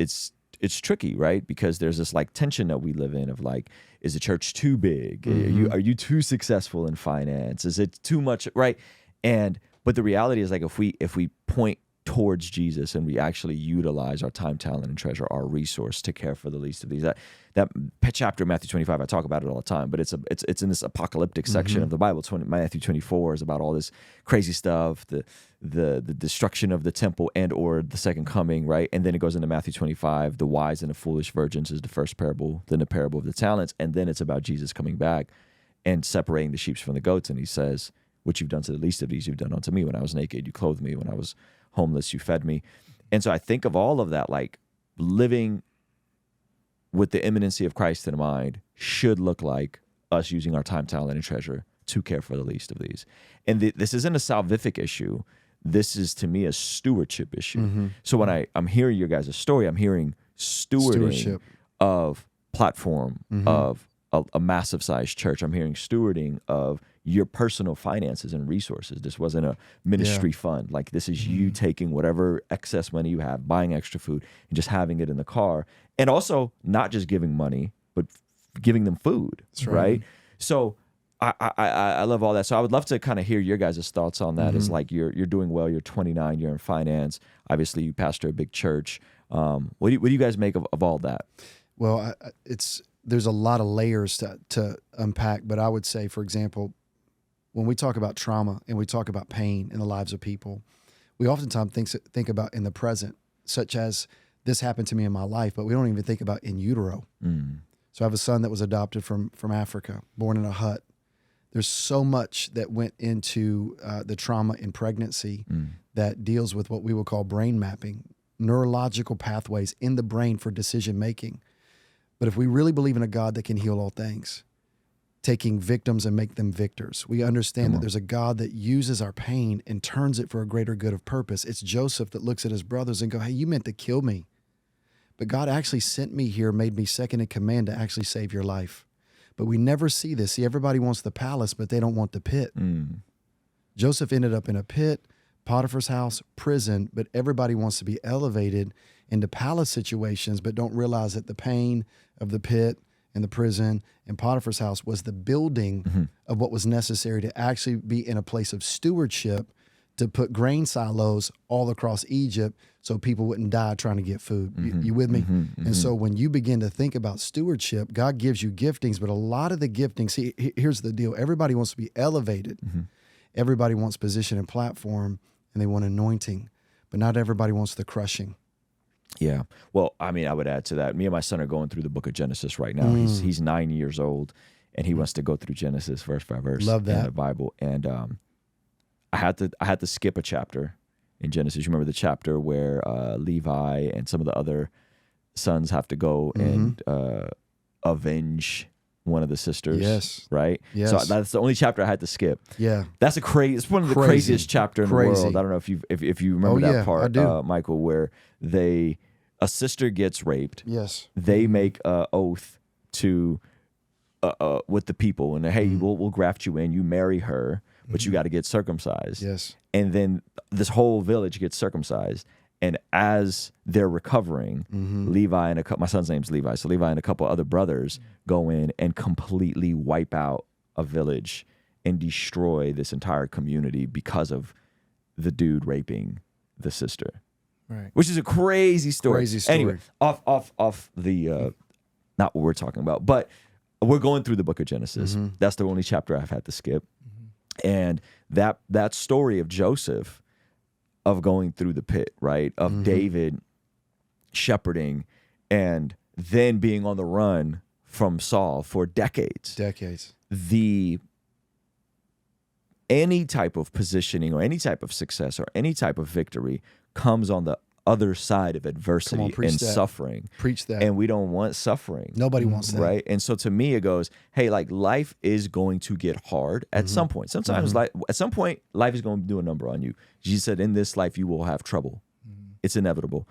tricky, right? Because there's this like tension that we live in of like, is the church too big? Are you too successful in finance? Is it too much, right? But the reality is like, if we point towards Jesus and we actually utilize our time, talent, and treasure, our resource to care for the least of these. That chapter of Matthew 25, I talk about it all the time, but it's in this apocalyptic section of the Bible. Matthew 24 is about all this crazy stuff, the destruction of the temple and or the second coming, right? And then it goes into Matthew 25, the wise and the foolish virgins is the first parable, then the parable of the talents, and then it's about Jesus coming back and separating the sheep from the goats. And he says, what you've done to the least of these, you've done unto me. When I was naked, you clothed me. When I was homeless, you fed me. And so I think of all of that, like living with the imminency of Christ in mind should look like us using our time, talent, and treasure to care for the least of these. And this isn't a salvific issue. This is, to me, a stewardship issue. So when I'm hearing your guys' story, I'm hearing stewarding of platform, of a massive sized church. I'm hearing stewarding of your personal finances and resources. This wasn't a ministry fund. Like, this is you taking whatever excess money you have, buying extra food, and just having it in the car. And also not just giving money, but giving them food. That's right? So I love all that. So I would love to kind of hear your guys' thoughts on that. Is like, you're doing well, you're 29, you're in finance. Obviously, you pastor a big church. What do you guys make of all that? Well, there's a lot of layers to unpack, but I would say, for example, when we talk about trauma and we talk about pain in the lives of people, we oftentimes think about in the present, such as this happened to me in my life, but we don't even think about in utero. So I have a son that was adopted from Africa, born in a hut. There's so much that went into the trauma in pregnancy that deals with what we will call brain mapping, neurological pathways in the brain for decision making. But if we really believe in a God that can heal all things, taking victims and make them victors, we understand that there's a God that uses our pain and turns it for a greater good of purpose. It's Joseph that looks at his brothers and go, hey, you meant to kill me, but God actually sent me here, made me second in command to actually save your life. But we never see this. See, everybody wants the palace, but they don't want the pit. Joseph ended up in a pit, Potiphar's house, prison, but everybody wants to be elevated into palace situations, but don't realize that the pain of the pit and the prison and Potiphar's house was the building of what was necessary to actually be in a place of stewardship to put grain silos all across Egypt so people wouldn't die trying to get food. You with me? And so when you begin to think about stewardship, God gives you giftings, but a lot of the giftings, see, here's the deal. Everybody wants to be elevated. Everybody wants position and platform, and they want anointing, but not everybody wants the crushing. Yeah. Well, I mean, I would add to that. Me and my son are going through the book of Genesis right now. He's 9 years old, and he wants to go through Genesis verse by verse Love that. in the Bible. And I had to skip a chapter in Genesis. You remember the chapter where Levi and some of the other sons have to go and avenge one of the sisters. Yes. Right? Yes. So that's the only chapter I had to skip. Yeah. That's it's one of the Crazy. craziest chapter in the Crazy. world. I don't know if you remember that yeah, part, I do. Michael, where a sister gets raped. Yes. They make an oath to with the people, and hey, we'll graft you in. You marry her, but you got to get circumcised. Yes. And then this whole village gets circumcised. And as they're recovering, Levi and my son's name's Levi, so Levi and a couple other brothers go in and completely wipe out a village and destroy this entire community because of the dude raping the sister. Right. Which is a crazy story. Crazy story. Anyway, off the not what we're talking about, but we're going through the book of Genesis. That's the only chapter I've had to skip. And that story of Joseph, of going through the pit, right? Of David shepherding and then being on the run from Saul for decades. Any type of positioning or any type of success or any type of victory comes on the other side of adversity and suffering. Preach that. And we don't want suffering. Nobody wants that. Right? And so to me, it goes, hey, like life is going to get hard at some point. Sometimes at some point, life is going to do a number on you. Jesus said, in this life, you will have trouble. It's inevitable.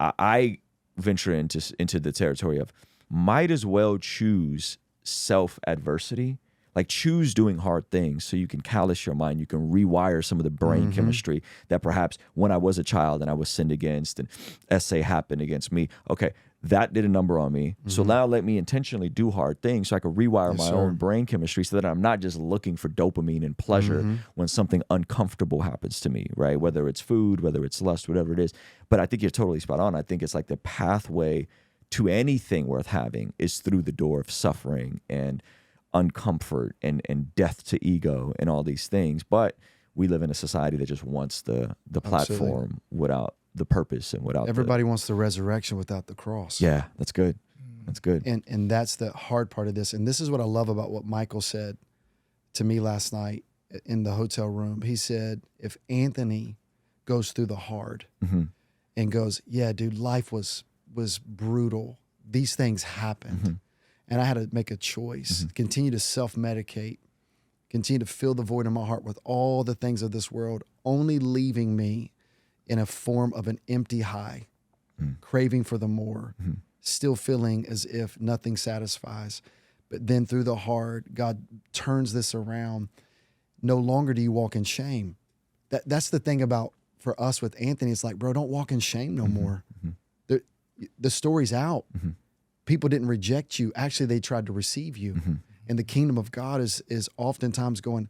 I venture into the territory of might as well choose self-adversity. Like choose doing hard things so you can callous your mind. You can rewire some of the brain chemistry that perhaps when I was a child and I was sinned against and essay happened against me. Okay, that did a number on me. So now let me intentionally do hard things so I can rewire my own brain chemistry so that I'm not just looking for dopamine and pleasure when something uncomfortable happens to me, right? Whether it's food, whether it's lust, whatever it is. But I think you're totally spot on. I think it's like the pathway to anything worth having is through the door of suffering and uncomfort and death to ego and all these things. But we live in a society that just wants the platform without the purpose and without everybody wants the resurrection without the cross. Yeah, that's good. That's good. And that's the hard part of this. And this is what I love about what Michael said to me last night in the hotel room. He said, if Anthony goes through the hard and goes, yeah, dude, life was brutal. These things happened. And I had to make a choice, continue to self-medicate, continue to fill the void in my heart with all the things of this world, only leaving me in a form of an empty high, craving for the more, still feeling as if nothing satisfies. But then through the hard, God turns this around. No longer do you walk in shame. That's the thing about, for us with Anthony, it's like, bro, don't walk in shame no more. The story's out. People didn't reject you. Actually, they tried to receive you. And the kingdom of God is oftentimes going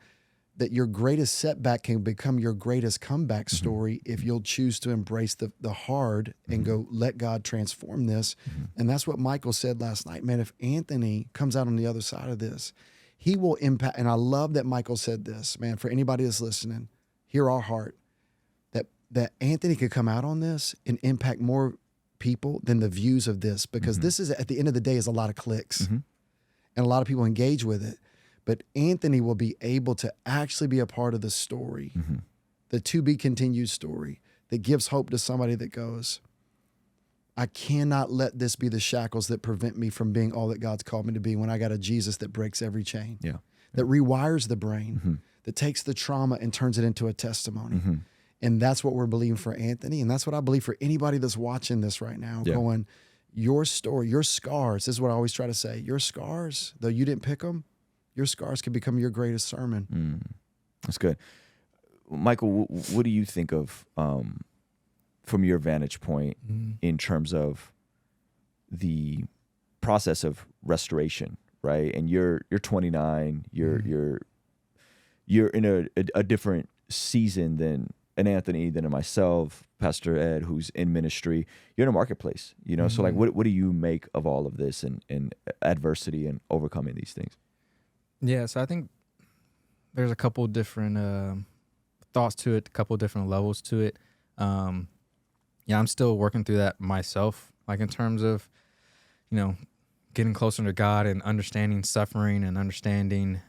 that your greatest setback can become your greatest comeback story if you'll choose to embrace the hard and go, let God transform this. And that's what Michael said last night. Man, if Anthony comes out on the other side of this, he will impact. And I love that Michael said this, man, for anybody that's listening, hear our heart, that Anthony could come out on this and impact more people than the views of this, because this is, at the end of the day, is a lot of clicks and a lot of people engage with it. But Anthony will be able to actually be a part of the story, the to be continued story that gives hope to somebody that goes, I cannot let this be the shackles that prevent me from being all that God's called me to be when I got a Jesus that breaks every chain, that rewires the brain, that takes the trauma and turns it into a testimony. And that's what we're believing for Anthony. And that's what I believe for anybody that's watching this right now, going, your story, your scars, this is what I always try to say, your scars, though you didn't pick them, your scars could become your greatest sermon. That's good. Michael, what do you think of, from your vantage point, in terms of the process of restoration, right? And you're 29, you're in a different seasoned than an Anthony, than myself, Pastor Ed, who's in ministry. You're in a marketplace, you know. So like, what do you make of all of this and adversity and overcoming these things? Yeah, so I think there's a couple different thoughts to it, a couple different levels to it. Yeah, I'm still working through that myself, like in terms of, you know, getting closer to God and understanding suffering and understanding,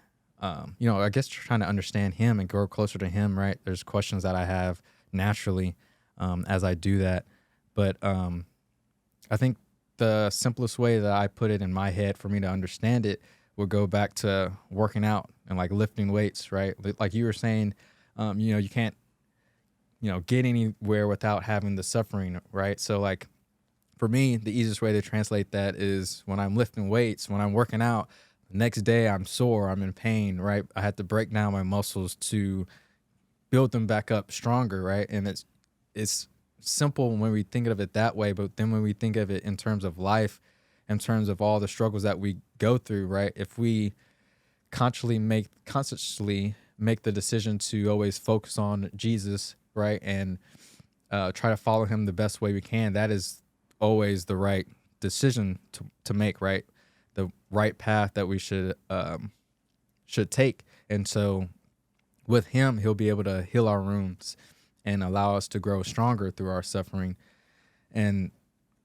you know, I guess trying to understand Him and grow closer to Him, right? There's questions that I have naturally as I do that. But I think the simplest way that I put it in my head for me to understand it would go back to working out and like lifting weights, right? Like you were saying, you know, you can't, you know, get anywhere without having the suffering, right? So like for me, the easiest way to translate that is when I'm lifting weights, when I'm working out, the next day I'm sore, I'm in pain, right? I had to break down my muscles to build them back up stronger, right? And it's simple when we think of it that way, but then when we think of it in terms of life, in terms of all the struggles that we go through, right? If we consciously make the decision to always focus on Jesus, right, and try to follow Him the best way we can, that is always the right decision to make, right? The right path that we should take. And so with Him, He'll be able to heal our wounds and allow us to grow stronger through our suffering. And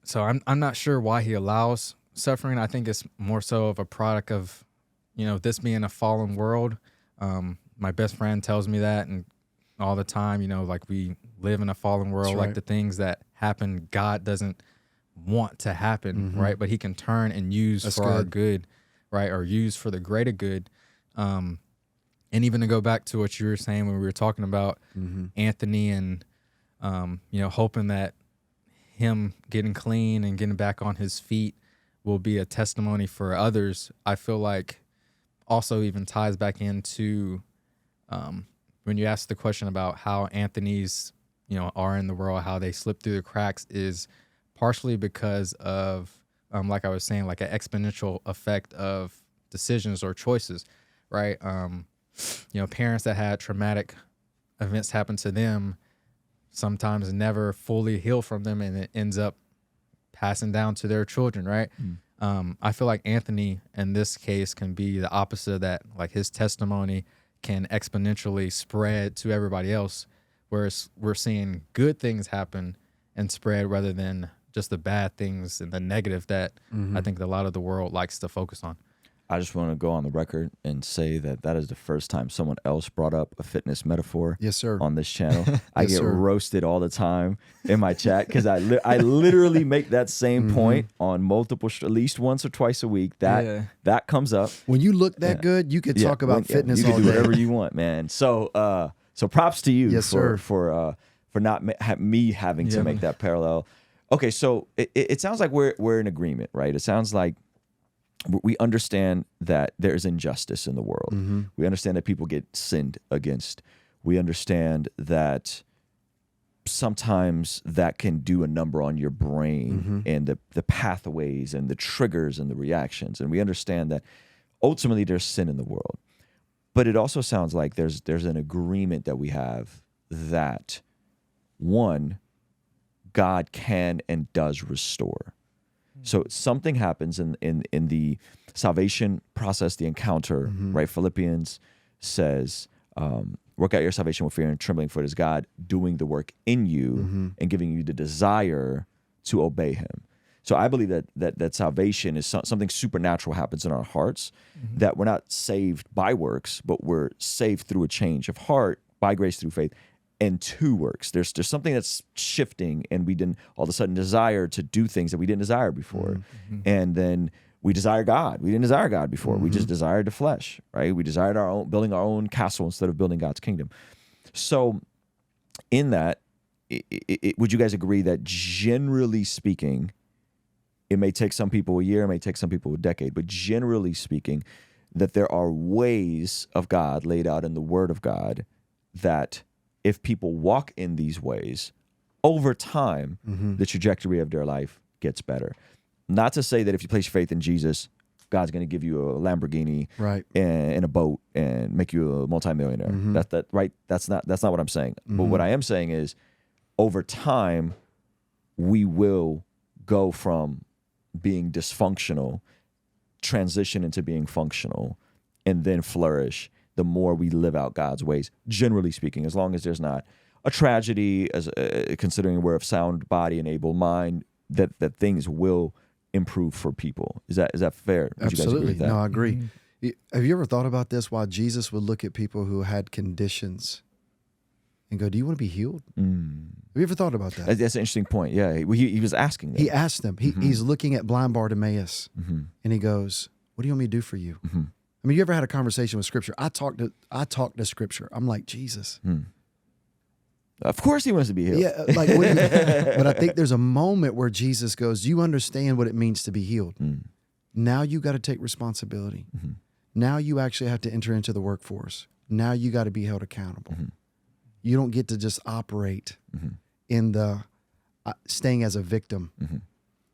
so I'm not sure why He allows suffering. I think it's more so of a product of, you know, this being a fallen world. My best friend tells me that, and all the time, you know, like we live in a fallen world. That's like right. the things that happen, God doesn't want to happen, right? But He can turn and use That's for our good. good, right? Or use for the greater good. And even to go back to what you were saying when we were talking about Anthony and, you know, hoping that him getting clean and getting back on his feet will be a testimony for others, I feel like also even ties back into when you ask the question about how Anthony's, you know, are in the world, how they slip through the cracks, is partially because of, like I was saying, like an exponential effect of decisions or choices, right? You know, parents that had traumatic events happen to them sometimes never fully heal from them, and it ends up passing down to their children, right? I feel like Anthony in this case can be the opposite of that. Like his testimony can exponentially spread to everybody else, whereas we're seeing good things happen and spread rather than just the bad things and the negative that I think a lot of the world likes to focus on. I just want to go on the record and say that is the first time someone else brought up a fitness metaphor Yes, sir. on this channel. I Yes, get sir. roasted all the time in my chat because I literally make that same point on multiple, at least once or twice a week. That comes up. When you look that good, you could talk about fitness you can all do day. whatever you want, man. So props to you Yes, sir. for not me having to make that parallel. Okay, so it sounds like we're in agreement, right? It sounds like we understand that there's injustice in the world. We understand that people get sinned against. We understand that sometimes that can do a number on your brain and the pathways and the triggers and the reactions. And we understand that ultimately there's sin in the world. But it also sounds like there's an agreement that we have that, one, God can and does restore. So something happens in the salvation process, the encounter, right? Philippians says, work out your salvation with fear and trembling, for it is God doing the work in you and giving you the desire to obey Him. So I believe that salvation is something supernatural happens in our hearts, that we're not saved by works, but we're saved through a change of heart by grace through faith. And two works. There's something that's shifting, and we didn't all of a sudden desire to do things that we didn't desire before. And then we desire God. We didn't desire God before. We just desired the flesh, right? We desired building our own castle instead of building God's kingdom. So in that, would you guys agree that generally speaking, it may take some people a year, it may take some people a decade, but generally speaking, that there are ways of God laid out in the Word of God that if people walk in these ways, over time, the trajectory of their life gets better. Not to say that if you place your faith in Jesus, God's going to give you a Lamborghini Right. and a boat and make you a multimillionaire. Right? That's not what I'm saying. But what I am saying is, over time, we will go from being dysfunctional, transition into being functional, and then flourish the more we live out God's ways, generally speaking, as long as there's not a tragedy, as considering we're of sound body and able mind, that things will improve for people. Is that fair? Would you guys agree Absolutely. with that? No, I agree. Have you ever thought about this? Why Jesus would look at people who had conditions and go, "Do you want to be healed?" Have you ever thought about that? That's an interesting point. Yeah, he was asking them. He asked them. He's looking at blind Bartimaeus, and he goes, "What do you want me to do for you?" I mean, you ever had a conversation with Scripture? I talk to Scripture. I'm like, Jesus. Of course, he wants to be healed. Yeah, like, but I think there's a moment where Jesus goes, "You understand what it means to be healed. Now you got to take responsibility. Now you actually have to enter into the workforce. Now you got to be held accountable. You don't get to just operate in the staying as a victim.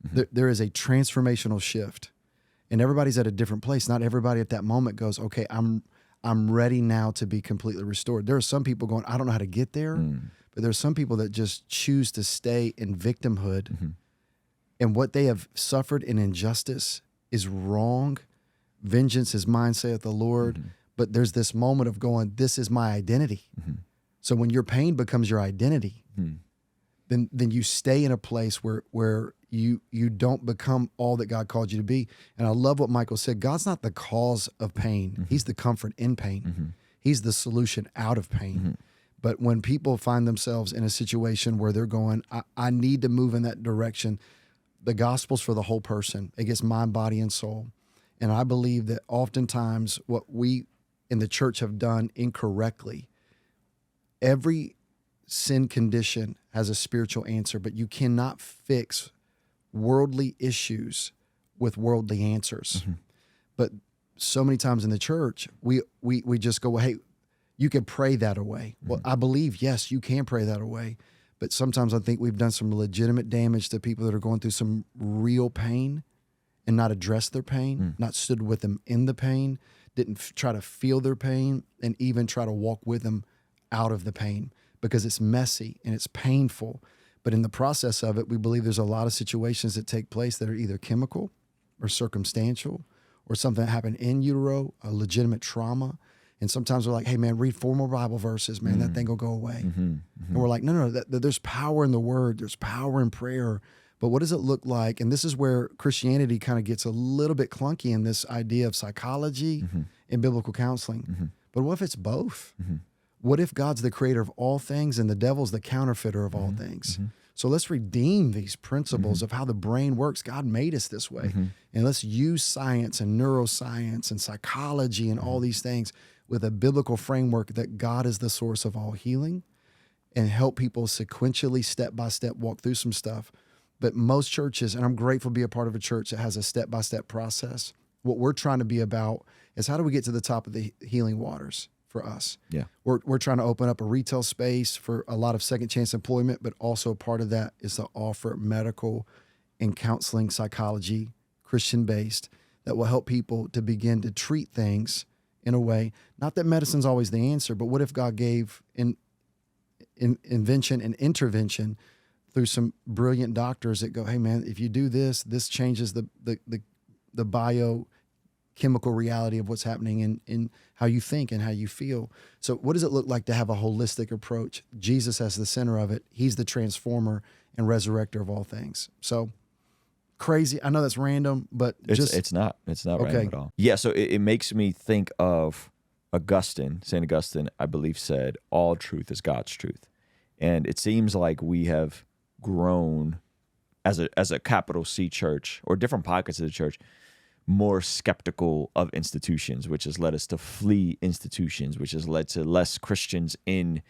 There is a transformational shift, and everybody's at a different place. Not everybody at that moment goes, "Okay, I'm ready now to be completely restored." There are some people going, "I don't know how to get there," but there's some people that just choose to stay in victimhood, and what they have suffered in injustice is wrong. Vengeance is mine, saith the Lord. But there's this moment of going, "This is my identity." So when your pain becomes your identity, then you stay in a place where you don't become all that God called you to be. And I love what Michael said. God's not the cause of pain. He's the comfort in pain. He's the solution out of pain. But when people find themselves in a situation where they're going, I need to move in that direction, the gospel's for the whole person. It gets mind, body, and soul. And I believe that oftentimes what we in the church have done incorrectly, every sin condition has a spiritual answer, but you cannot fix worldly issues with worldly answers. But so many times in the church, we just go, "Well, hey, you can pray that away." Well, I believe, yes, you can pray that away. But sometimes I think we've done some legitimate damage to people that are going through some real pain and not addressed their pain, not stood with them in the pain, didn't try to feel their pain, and even try to walk with them out of the pain, because it's messy and it's painful. But in the process of it, we believe there's a lot of situations that take place that are either chemical or circumstantial or something that happened in utero, a legitimate trauma. And sometimes we're like, "Hey, man, read 4 more Bible verses, man. That thing will go away." And we're like, no, there's power in the word. There's power in prayer. But what does it look like? And this is where Christianity kind of gets a little bit clunky in this idea of psychology and biblical counseling. But what if it's both? What if God's the creator of all things and the devil's the counterfeiter of all things? So let's redeem these principles of how the brain works. God made us this way. And let's use science and neuroscience and psychology and all these things with a biblical framework that God is the source of all healing, and help people sequentially, step by step, walk through some stuff. But most churches, and I'm grateful to be a part of a church that has a step-by-step process. What we're trying to be about is, how do we get to the top of the healing waters for us? Yeah. We're trying to open up a retail space for a lot of second chance employment, but also part of that is to offer medical and counseling, psychology, Christian-based, that will help people to begin to treat things in a way. Not that medicine's always the answer, but what if God gave invention and intervention through some brilliant doctors that go, "Hey, man, if you do this, this changes the biochemical reality of what's happening in how you think and how you feel." So what does it look like to have a holistic approach? Jesus as the center of it. He's the transformer and resurrector of all things. So crazy. I know that's random, but It's not random at all. Yeah, so it makes me think of St. Augustine, I believe, said, "All truth is God's truth." And it seems like we have grown as a capital C church, or different pockets of the church, more skeptical of institutions, which has led us to flee institutions, which has led to less Christians in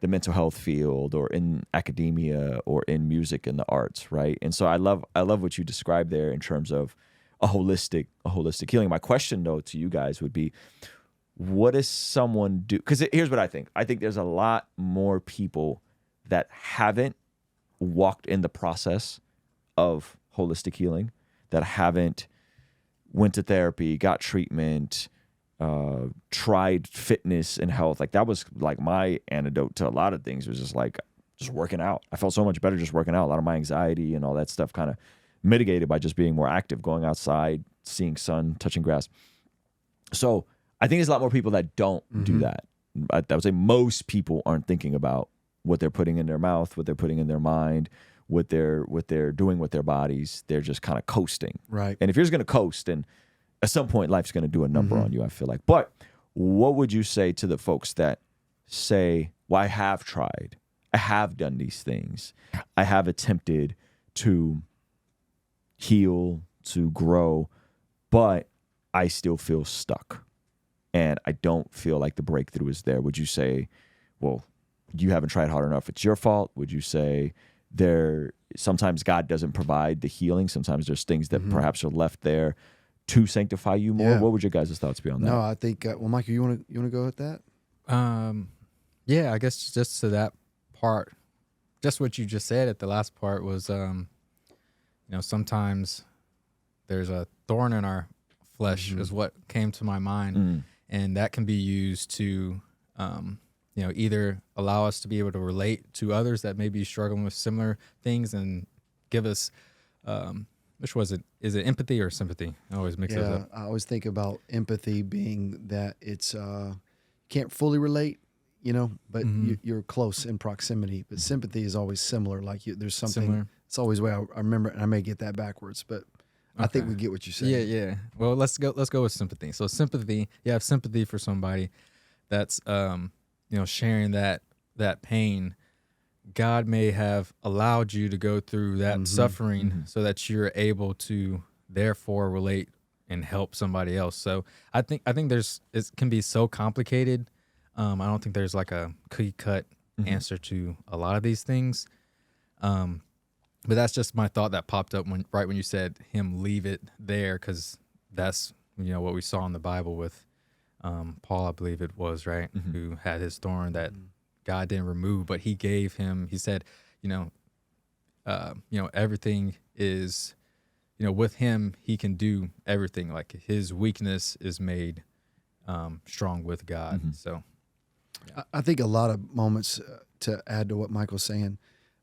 the mental health field or in academia or in music and the arts, right? And so I love what you described there in terms of a holistic healing. My question, though, to you guys would be, what does someone do? Because here's what I think. I think there's a lot more people that haven't walked in the process of holistic healing, that haven't went to therapy, got treatment, tried fitness and health. Like that was like my antidote to a lot of things. It was just like just working out. I felt so much better just working out. A lot of my anxiety and all that stuff kind of mitigated by just being more active, going outside, seeing sun, touching grass. So I think there's a lot more people that don't do that. I would say most people aren't thinking about what they're putting in their mouth, what they're putting in their mind, what they're doing with their bodies. They're just kind of coasting. Right. And if you're just going to coast, then at some point life's going to do a number on you, I feel like. But what would you say to the folks that say, well, I have tried, I have done these things, I have attempted to heal, to grow, but I still feel stuck and I don't feel like the breakthrough is there? Would you say, well, you haven't tried hard enough, it's your fault? Would you say sometimes God doesn't provide the healing, sometimes there's things that perhaps are left there to sanctify you more? Yeah. What would your guys' thoughts be on that? No, I think, well, Michael, you want to go with that? Yeah, I guess just to that part, just what you just said at the last part was, sometimes there's a thorn in our flesh is what came to my mind. And that can be used to, either allow us to be able to relate to others that may be struggling with similar things and give us, which was it? Is it empathy or sympathy? I always mix those up. I always think about empathy being that it's can't fully relate, but you're close in proximity. But sympathy is always similar. Like there's something. Similar. It's always the way I remember it, and I may get that backwards, but I think we get what you said. Yeah. Well, let's go with sympathy. So sympathy, you have sympathy for somebody that's sharing that pain. God may have allowed you to go through that suffering so that you're able to therefore relate and help somebody else. So I think it can be so complicated. I don't think there's like a cookie cut answer to a lot of these things. But that's just my thought that popped up when you said him leave it there, because that's what we saw in the Bible with Paul, I believe it was, right, who had his thorn that God didn't remove, but he gave him. He said, everything is, with him he can do everything. Like his weakness is made strong with God. So, yeah. I think a lot of moments to add to what Michael's saying.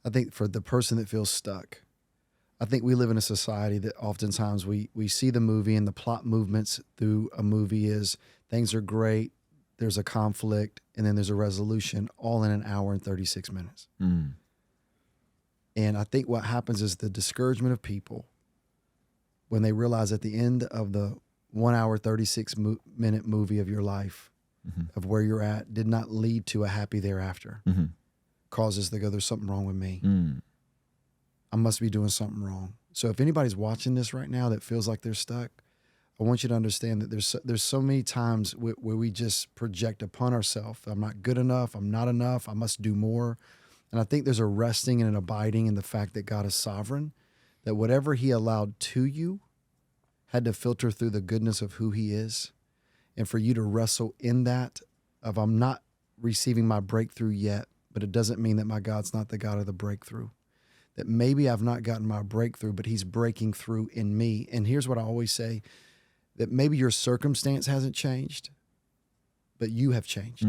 I think for the person that feels stuck, I think we live in a society that oftentimes we see the movie and the plot movements through a movie is things are great, there's a conflict, and then there's a resolution all in an hour and 36 minutes. And I think what happens is the discouragement of people when they realize at the end of the 1 hour, 36 minute movie of your life of where you're at did not lead to a happy thereafter. Causes to go, there's something wrong with me. I must be doing something wrong. So if anybody's watching this right now that feels like they're stuck, I want you to understand that there's so many times where we just project upon ourselves. I'm not good enough. I'm not enough. I must do more. And I think there's a resting and an abiding in the fact that God is sovereign, that whatever he allowed to you had to filter through the goodness of who he is. And for you to wrestle in that of I'm not receiving my breakthrough yet, but it doesn't mean that my God's not the God of the breakthrough. That maybe I've not gotten my breakthrough, but he's breaking through in me. And here's what I always say, that maybe your circumstance hasn't changed, but you have changed.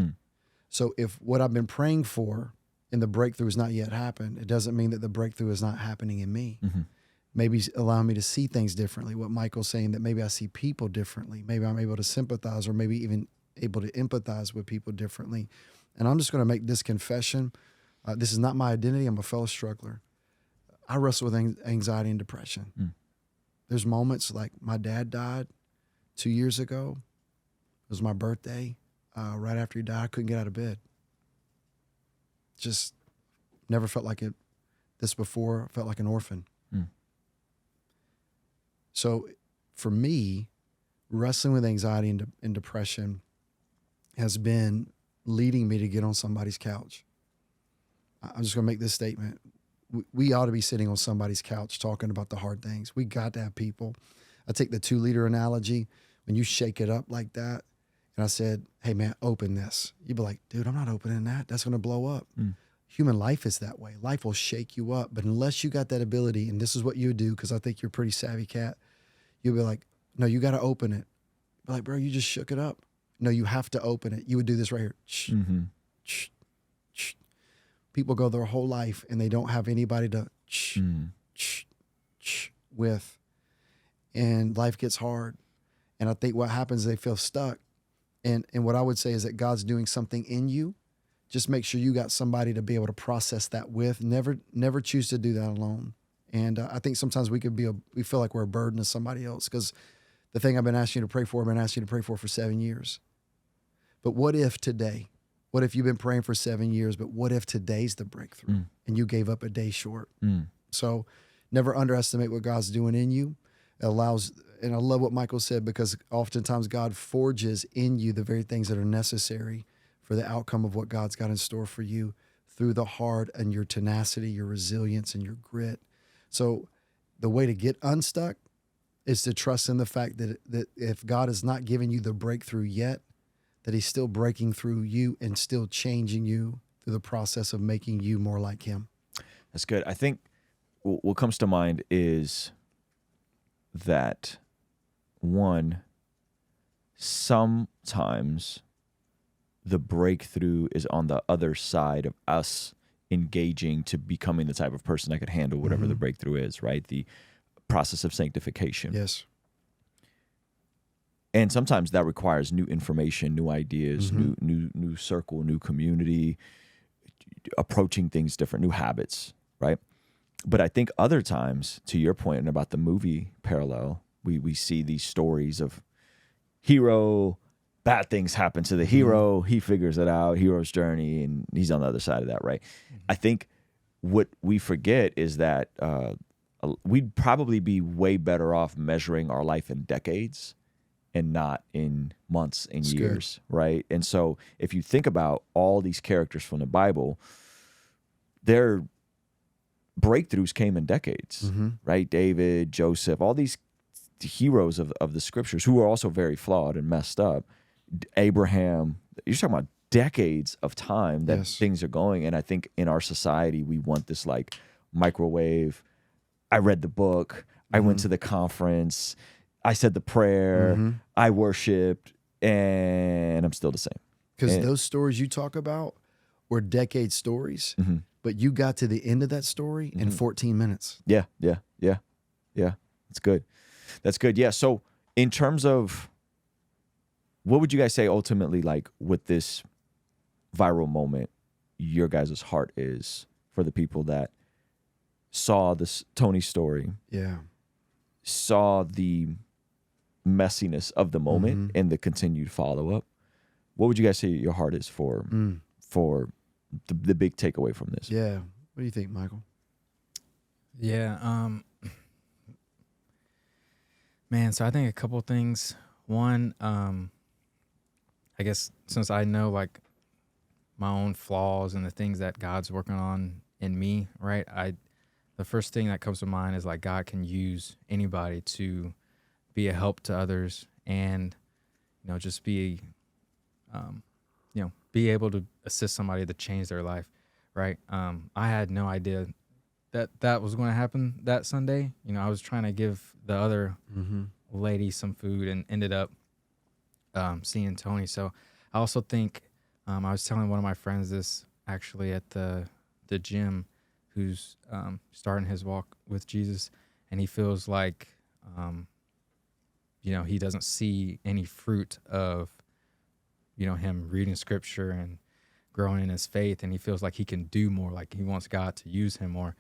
So if what I've been praying for and the breakthrough has not yet happened, it doesn't mean that the breakthrough is not happening in me. Maybe he's allowing me to see things differently. What Michael's saying, that maybe I see people differently. Maybe I'm able to sympathize or maybe even able to empathize with people differently. And I'm just going to make this confession. This is not my identity. I'm a fellow struggler. I wrestle with anxiety and depression. There's moments like my dad died 2 years ago. It was my birthday. Right after he died, I couldn't get out of bed. Just never felt like this before. I felt like an orphan. So for me, wrestling with anxiety and depression has been leading me to get on somebody's couch. I'm just going to make this statement. We ought to be sitting on somebody's couch talking about the hard things. We got to have people. I take the 2-liter analogy. When you shake it up like that, and I said, hey, man, open this. You'd be like, dude, I'm not opening that. That's going to blow up. Human life is that way. Life will shake you up. But unless you got that ability, and this is what you do, because I think you're a pretty savvy cat, you'll be like, No, you got to open it. Be like, bro, you just shook it up. No, you have to open it. You would do this right here. Shh, shh, shh. People go their whole life and they don't have anybody to shh, shh, shh with. And life gets hard. And I think what happens is they feel stuck. And what I would say is that God's doing something in you. Just make sure you got somebody to be able to process that with. Never choose to do that alone. And I think sometimes we feel like we're a burden to somebody else, because the thing I've been asking you to pray for, I've been asking you to pray for 7 years. But what if today, what if you've been praying for 7 years, but what if today's the breakthrough and you gave up a day short? So never underestimate what God's doing in you. It allows, and I love what Michael said, because oftentimes God forges in you the very things that are necessary for the outcome of what God's got in store for you through the hard and your tenacity, your resilience, and your grit. So the way to get unstuck is to trust in the fact that if God has not given you the breakthrough yet, that he's still breaking through you and still changing you through the process of making you more like him. That's good. I think what comes to mind is that, one, sometimes the breakthrough is on the other side of us engaging to becoming the type of person that could handle whatever the breakthrough is, right? The process of sanctification. Yes. And sometimes that requires new information, new ideas, new circle, new community, approaching things different, new habits, right? But I think other times, to your point about the movie parallel, we see these stories of hero, bad things happen to the hero, he figures it out, hero's journey, and he's on the other side of that, right? I think what we forget is that we'd probably be way better off measuring our life in decades and not in months and years, right? And so if you think about all these characters from the Bible, their breakthroughs came in decades, right? David, Joseph, all these heroes of the scriptures who are also very flawed and messed up. Abraham, you're talking about decades of time that things are going. And I think in our society, we want this like microwave. I read the book. I went to the conference. I said the prayer. I worshiped, and I'm still the same. Because those stories you talk about were decade stories, but you got to the end of that story in 14 minutes. Yeah. That's good. That's good. Yeah. So in terms of, what would you guys say ultimately, like with this viral moment, your guys' heart is for the people that saw this Tony story, saw the messiness of the moment and the continued follow-up? What would you guys say your heart is for the big takeaway from this? Yeah. What do you think, Michael? Yeah. Man, so I think a couple things. One, I guess since I know like my own flaws and the things that God's working on in me, right? The first thing that comes to mind is like God can use anybody to be a help to others, and just be be able to assist somebody to change their life, right? I had no idea that was going to happen that Sunday. I was trying to give the other lady some food and ended up seeing Tony. So I also think I was telling one of my friends this actually at the gym, who's starting his walk with Jesus, and he feels like he doesn't see any fruit of him reading scripture and growing in his faith, and he feels like he can do more, like he wants God to use him more.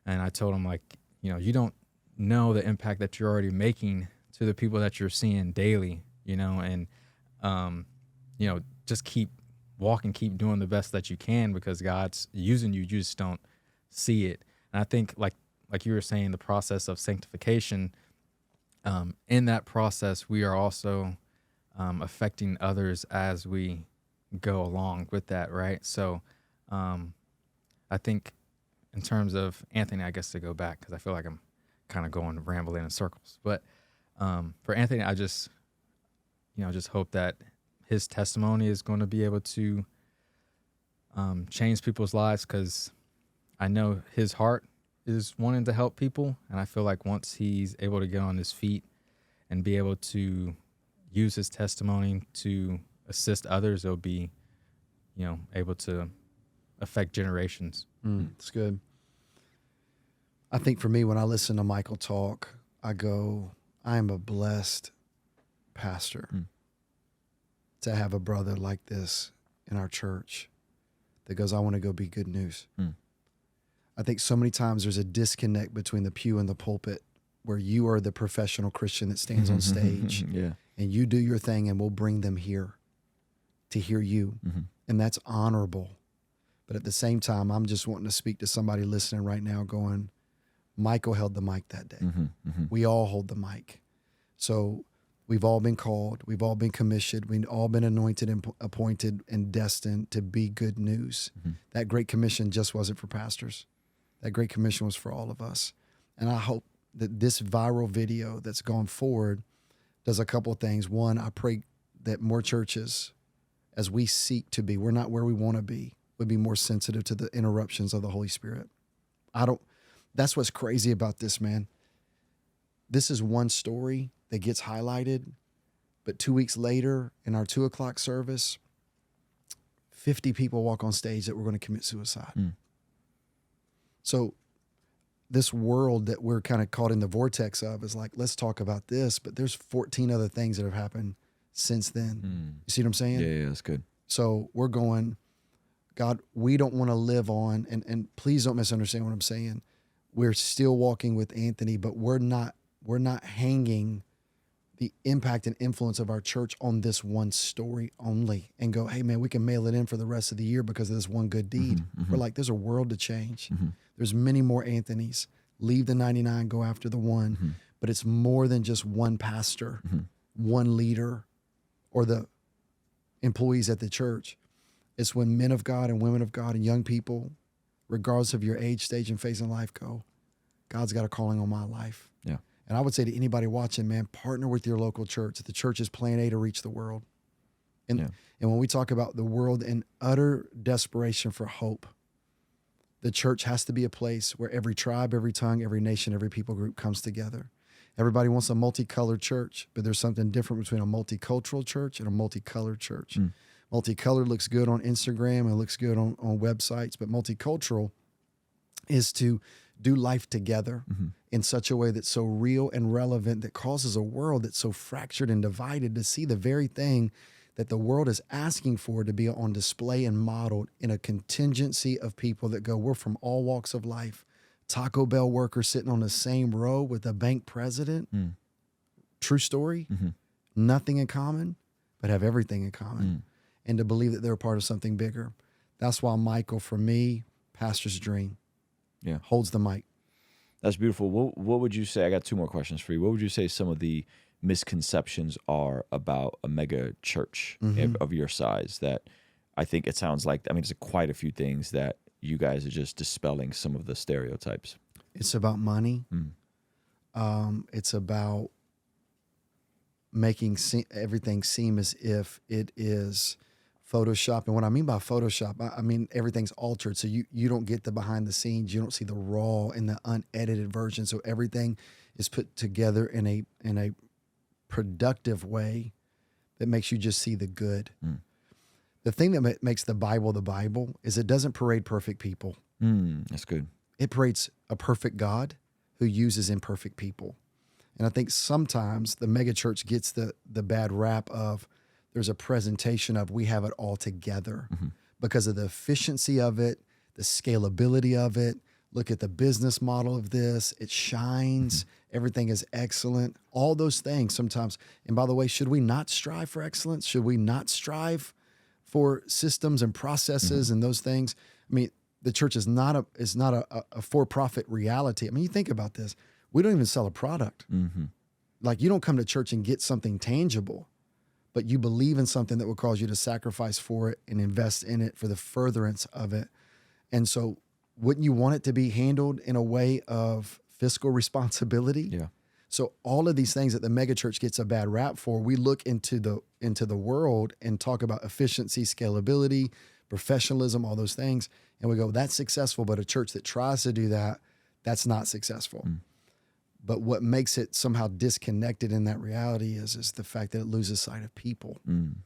And I told him, like, you don't know the impact that you're already making to the people that you're seeing daily, and just keep walking, keep doing the best that you can, because God's using you. You just don't see it. And I think like you were saying, the process of sanctification, in that process, we are also affecting others as we go along with that, right? So I think in terms of Anthony, I guess to go back, because I feel like I'm kind of going rambling in circles. But for Anthony, I just hope that his testimony is going to be able to change people's lives, because I know his heart is wanting to help people. And I feel like once he's able to get on his feet and be able to use his testimony to assist others, it'll be, able to affect generations. It's good. I think for me, when I listen to Michael talk, I go, I am a blessed pastor to have a brother like this in our church that goes, I want to go be good news. I think so many times there's a disconnect between the pew and the pulpit, where you are the professional Christian that stands on stage and you do your thing, and we'll bring them here to hear you. And that's honorable. But at the same time, I'm just wanting to speak to somebody listening right now going, Michael held the mic that day. We all hold the mic. So we've all been called. We've all been commissioned. We've all been anointed and appointed and destined to be good news. That Great Commission just wasn't for pastors. That Great Commission was for all of us. And I hope that this viral video that's gone forward does a couple of things. One, I pray that more churches, as we seek to be, we're not where we want to be, would be more sensitive to the interruptions of the Holy Spirit. That's what's crazy about this, man. This is one story that gets highlighted, but 2 weeks later in our 2:00 service, 50 people walk on stage that were going to commit suicide. So this world that we're kind of caught in the vortex of is like, let's talk about this, but there's 14 other things that have happened since then. You see what I'm saying? Yeah, that's good. So we're going, God, we don't want to live on, and please don't misunderstand what I'm saying. We're still walking with Anthony, but we're not hanging the impact and influence of our church on this one story only and go, hey man, we can mail it in for the rest of the year because of this one good deed. We're like, there's a world to change. There's many more Anthonys. Leave the 99, go after the one. But it's more than just one pastor, one leader, or the employees at the church. It's when men of God and women of God and young people, regardless of your age, stage, and phase in life, go, God's got a calling on my life. Yeah. And I would say to anybody watching, man, partner with your local church. The church is plan A to reach the world. And when we talk about the world in utter desperation for hope, the church has to be a place where every tribe, every tongue, every nation, every people group comes together. Everybody wants a multicolored church, but there's something different between a multicultural church and a multicolored church. Multicolored looks good on Instagram and looks good on websites, but multicultural is to do life together in such a way that's so real and relevant that causes a world that's so fractured and divided to see the very thing that the world is asking for to be on display and modeled in a contingency of people that go, we're from all walks of life. Taco Bell workers sitting on the same row with a bank president. True story. Nothing in common, but have everything in common. And to believe that they're a part of something bigger. That's why Michael, for me, pastor's dream. Holds the mic. That's beautiful. What would you say? I got two more questions for you. What would you say some of the misconceptions are about a mega church of your size that I think it sounds like, I mean, there's quite a few things that you guys are just dispelling some of the stereotypes. It's about money. It's about making everything seem as if it is Photoshop. And what I mean by Photoshop, I mean everything's altered. So you don't get the behind the scenes. You don't see the raw and the unedited version. So everything is put together in a productive way that makes you just see the good. The thing that makes the Bible is it doesn't parade perfect people. That's good. It parades a perfect God who uses imperfect people. And I think sometimes the megachurch gets the bad rap of there's a presentation of we have it all together because of the efficiency of it, the scalability of it. Look at the business model of this. It shines. Everything is excellent. All those things sometimes. And by the way, should we not strive for excellence? Should we not strive for systems and processes and those things? I mean, the church is not a for-profit reality. I mean, you think about this. We don't even sell a product. Like you don't come to church and get something tangible, but you believe in something that will cause you to sacrifice for it and invest in it for the furtherance of it. And so wouldn't you want it to be handled in a way of fiscal responsibility? Yeah. So all of these things that the megachurch gets a bad rap for, we look into the world and talk about efficiency, scalability, professionalism, all those things. And we go, that's successful, but a church that tries to do that, that's not successful. But what makes it somehow disconnected in that reality is the fact that it loses sight of people. And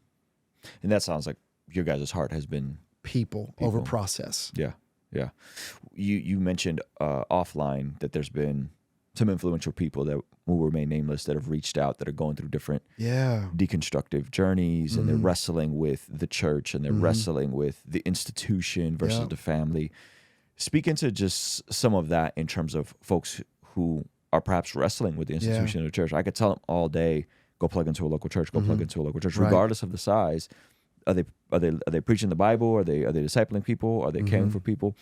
that sounds like your guys' heart has been People over process. Yeah, yeah. You mentioned offline that there's been some influential people that will remain nameless that have reached out, that are going through different deconstructive journeys, and they're wrestling with the church, and they're wrestling with the institution versus the family. Speak into just some of that in terms of folks who are perhaps wrestling with the institution of the church. I could tell them all day, go plug into a local church, go plug into a local church, regardless of the size. Are they preaching the Bible? Are they discipling people? Are they caring for people?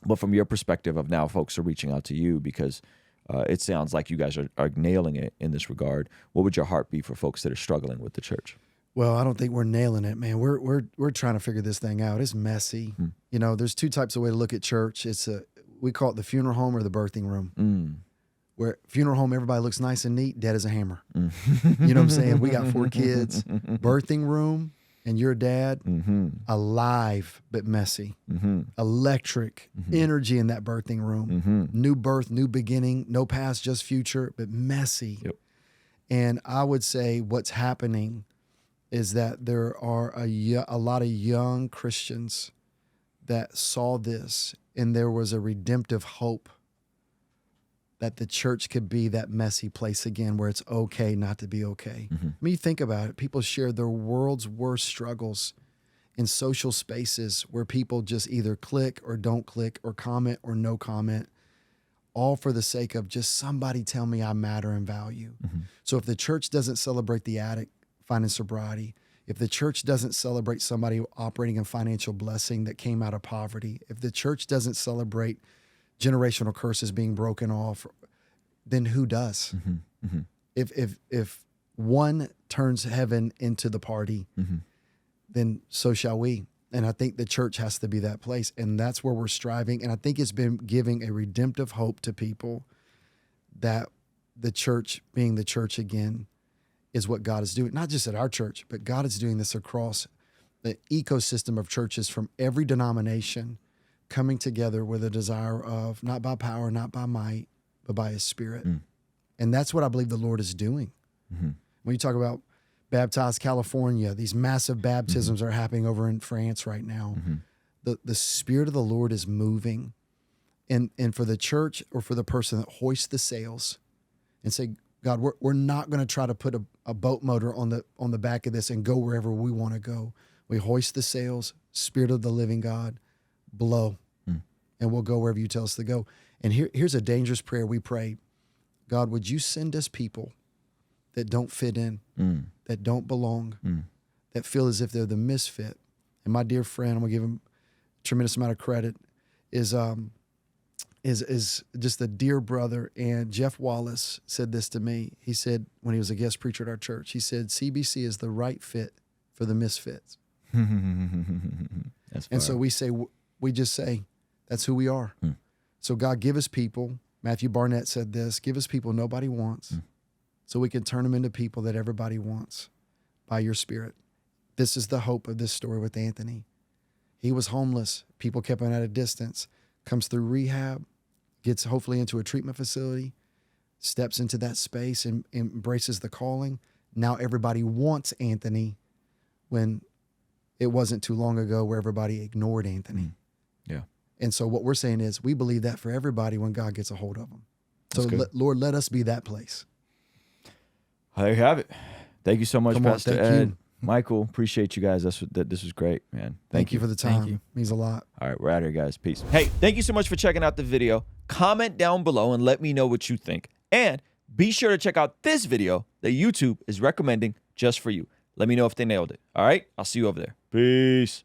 But from your perspective of now, folks are reaching out to you because it sounds like you guys are nailing it in this regard. What would your heart be for folks that are struggling with the church? Well, I don't think we're nailing it, man. We're trying to figure this thing out. It's messy. You know, there's two types of way to look at church. We call it the funeral home or the birthing room. Where funeral home, everybody looks nice and neat, dead as a hammer. You know what I'm saying? We got 4 kids. Birthing room, and your dad, alive but messy. Electric energy in that birthing room. New birth, new beginning, no past, just future, but messy. And I would say what's happening is that there are a lot of young Christians that saw this, and there was a redemptive hope that the church could be that messy place again where it's okay not to be okay. I mean, you think about it. People share their world's worst struggles in social spaces where people just either click or don't click or comment or no comment, all for the sake of just somebody tell me I matter and value. So if the church doesn't celebrate the addict finding sobriety, if the church doesn't celebrate somebody operating in financial blessing that came out of poverty, if the church doesn't celebrate generational curses being broken off, then who does? If one turns heaven into the party, then so shall we. And I think the church has to be that place. And that's where we're striving. And I think it's been giving a redemptive hope to people that the church being the church again is what God is doing. Not just at our church, but God is doing this across the ecosystem of churches from every denomination, coming together with a desire of not by power, not by might, but by his Spirit. And that's what I believe the Lord is doing. When you talk about baptized California, these massive baptisms are happening over in France right now. The Spirit of the Lord is moving. And for the church or for the person that hoists the sails and say, God, we're not going to try to put a boat motor on the back of this and go wherever we want to go. We hoist the sails, Spirit of the living God, blow, and we'll go wherever you tell us to go. And here's a dangerous prayer we pray. God, would you send us people that don't fit in, that don't belong, that feel as if they're the misfit? And my dear friend, I'm going to give him a tremendous amount of credit, is just a dear brother. And Jeff Wallace said this to me. He said, when he was a guest preacher at our church, he said, CBC is the right fit for the misfits. And so we just say, that's who we are. So God, give us people. Matthew Barnett said this, give us people nobody wants so we can turn them into people that everybody wants by your Spirit. This is the hope of this story with Anthony. He was homeless. People kept him at a distance, comes through rehab, gets hopefully into a treatment facility, steps into that space and embraces the calling. Now everybody wants Anthony when it wasn't too long ago where everybody ignored Anthony. Yeah. And so what we're saying is we believe that for everybody when God gets a hold of them. So Lord, let us be that place. There you have it. Thank you so much, Pastor thank Ed. you. Michael, appreciate you guys. This was great, man. Thank you for the time. Thank you. Means a lot. All right, we're out here, guys. Peace. Hey, thank you so much for checking out the video. Comment down below and let me know what you think. And be sure to check out this video that YouTube is recommending just for you. Let me know if they nailed it. All right? I'll see you over there. Peace.